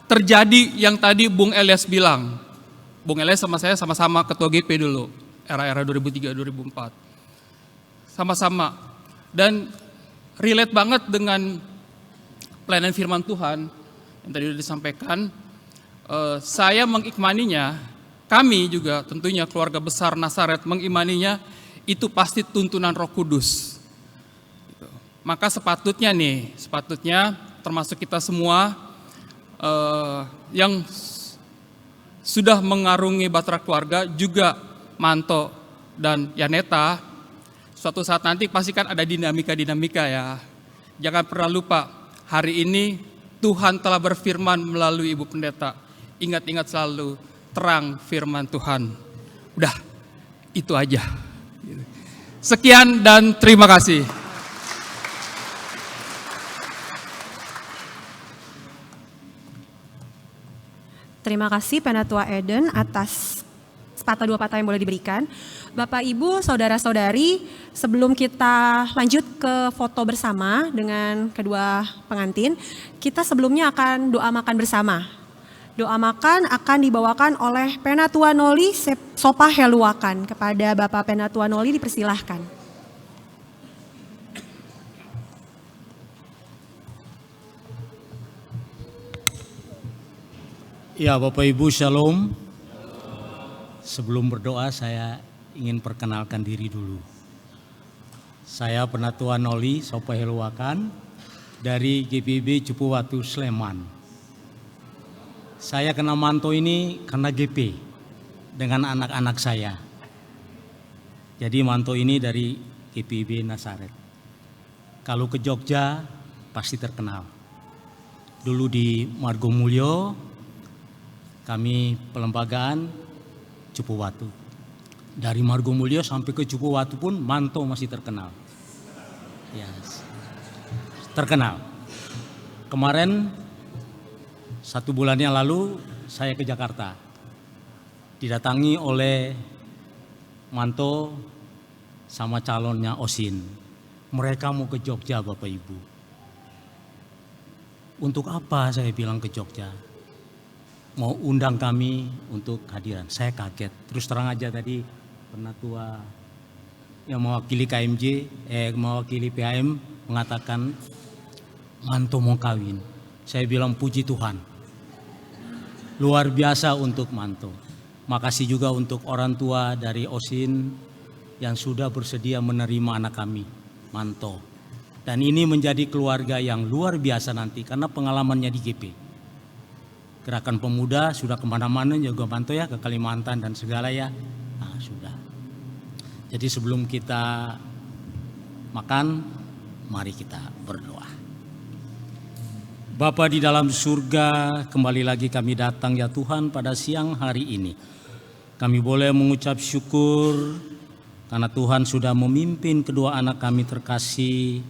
Speaker 11: terjadi yang tadi Bung Elias bilang. Bung Elias sama saya sama-sama ketua GP dulu, era-era 2003-2004. Sama-sama. Dan relate banget dengan pelayanan firman Tuhan yang tadi sudah disampaikan. Saya mengikmaninya, kami juga tentunya keluarga besar Nasaret mengimaninya, itu pasti tuntunan Roh Kudus. Maka sepatutnya termasuk kita semua yang sudah mengarungi Bahtera Keluarga, juga Manto dan Yaneta, suatu saat nanti pasti kan ada dinamika-dinamika ya. Jangan pernah lupa, hari ini Tuhan telah berfirman melalui Ibu Pendeta. Ingat-ingat selalu terang firman Tuhan. Udah, itu aja. Sekian dan terima kasih.
Speaker 9: Terima kasih Penatua Eden atas sepatah dua patah yang boleh diberikan. Bapak, Ibu, Saudara-saudari, sebelum kita lanjut ke foto bersama dengan kedua pengantin, kita sebelumnya akan doa makan bersama. Doa makan akan dibawakan oleh Penatua Noli Sopa Heluakan. Kepada Bapak Penatua Noli dipersilahkan.
Speaker 8: Ya, Bapak Ibu Shalom. Sebelum berdoa saya ingin perkenalkan diri dulu. Saya Penatua Noli Sopa Heluakan dari GPIB Cupuwatu Sleman. Saya kenal Manto ini karena GP dengan anak-anak saya. Jadi Manto ini dari GPIB Nasaret. Kalau ke Jogja pasti terkenal. Dulu di Margomulyo kami pelembagaan Cupuwatu. Dari Margomulyo sampai ke Cupuwatu pun Manto masih terkenal. Yes. Terkenal. Kemarin 1 bulan yang lalu saya ke Jakarta. Didatangi oleh Manto sama calonnya Osin. Mereka mau ke Jogja, Bapak Ibu. Untuk apa saya bilang ke Jogja? Mau undang kami untuk kehadiran. Saya kaget. Terus terang aja tadi Penatua yang mewakili KMJ, mewakili PHM mengatakan Manto mau kawin. Saya bilang puji Tuhan. Luar biasa untuk Manto. Makasih juga untuk orang tua dari Osin yang sudah bersedia menerima anak kami, Manto. Dan ini menjadi keluarga yang luar biasa nanti karena pengalamannya di GP. Gerakan Pemuda sudah kemana-mana juga Manto ya, ke Kalimantan dan segala ya. Nah, sudah. Jadi sebelum kita makan, mari kita berdoa. Bapa di dalam surga, kembali lagi kami datang ya Tuhan pada siang hari ini. Kami boleh mengucap syukur karena Tuhan sudah memimpin kedua anak kami terkasih,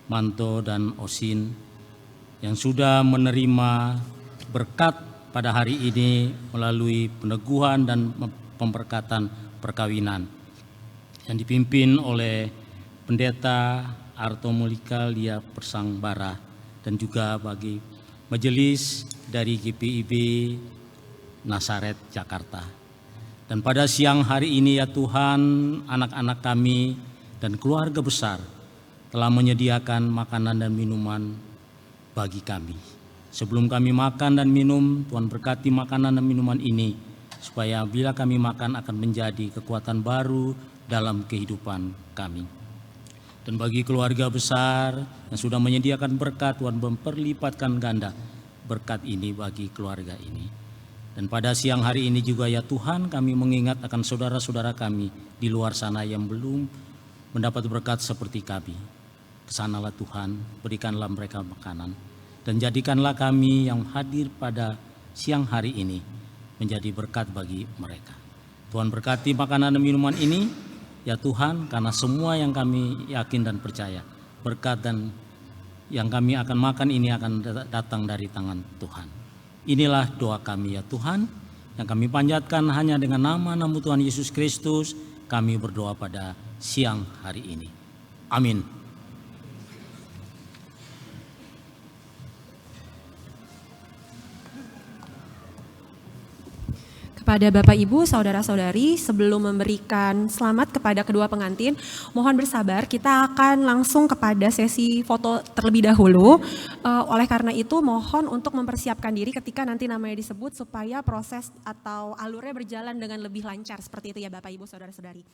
Speaker 8: Manto dan Osin, yang sudah menerima berkat pada hari ini melalui peneguhan dan pemberkatan perkawinan yang dipimpin oleh Pendeta Arto Mulika Lia Persangbara dan juga bagi majelis dari GPIB Nasaret Jakarta. Dan pada siang hari ini ya Tuhan, anak-anak kami dan keluarga besar telah menyediakan makanan dan minuman bagi kami. Sebelum kami makan dan minum, Tuhan berkati makanan dan minuman ini, supaya bila kami makan akan menjadi kekuatan baru dalam kehidupan kami. Dan bagi keluarga besar yang sudah menyediakan berkat, Tuhan memperlipatkan ganda berkat ini bagi keluarga ini. Dan pada siang hari ini juga ya Tuhan, kami mengingat akan saudara-saudara kami di luar sana yang belum mendapat berkat seperti kami. Kesanalah Tuhan, berikanlah mereka makanan. Dan jadikanlah kami yang hadir pada siang hari ini menjadi berkat bagi mereka. Tuhan berkati makanan dan minuman ini, ya Tuhan, karena semua yang kami yakin dan percaya, berkat dan yang kami akan makan ini akan datang dari tangan Tuhan. Inilah doa kami ya Tuhan, yang kami panjatkan hanya dengan nama Tuhan Yesus Kristus, kami berdoa pada siang hari ini. Amin.
Speaker 9: Kepada Bapak Ibu, Saudara-saudari, sebelum memberikan selamat kepada kedua pengantin, mohon bersabar, kita akan langsung kepada sesi foto terlebih dahulu. Oleh karena itu, mohon untuk mempersiapkan diri ketika nanti namanya disebut supaya proses atau alurnya berjalan dengan lebih lancar, seperti itu ya Bapak Ibu, Saudara-saudari.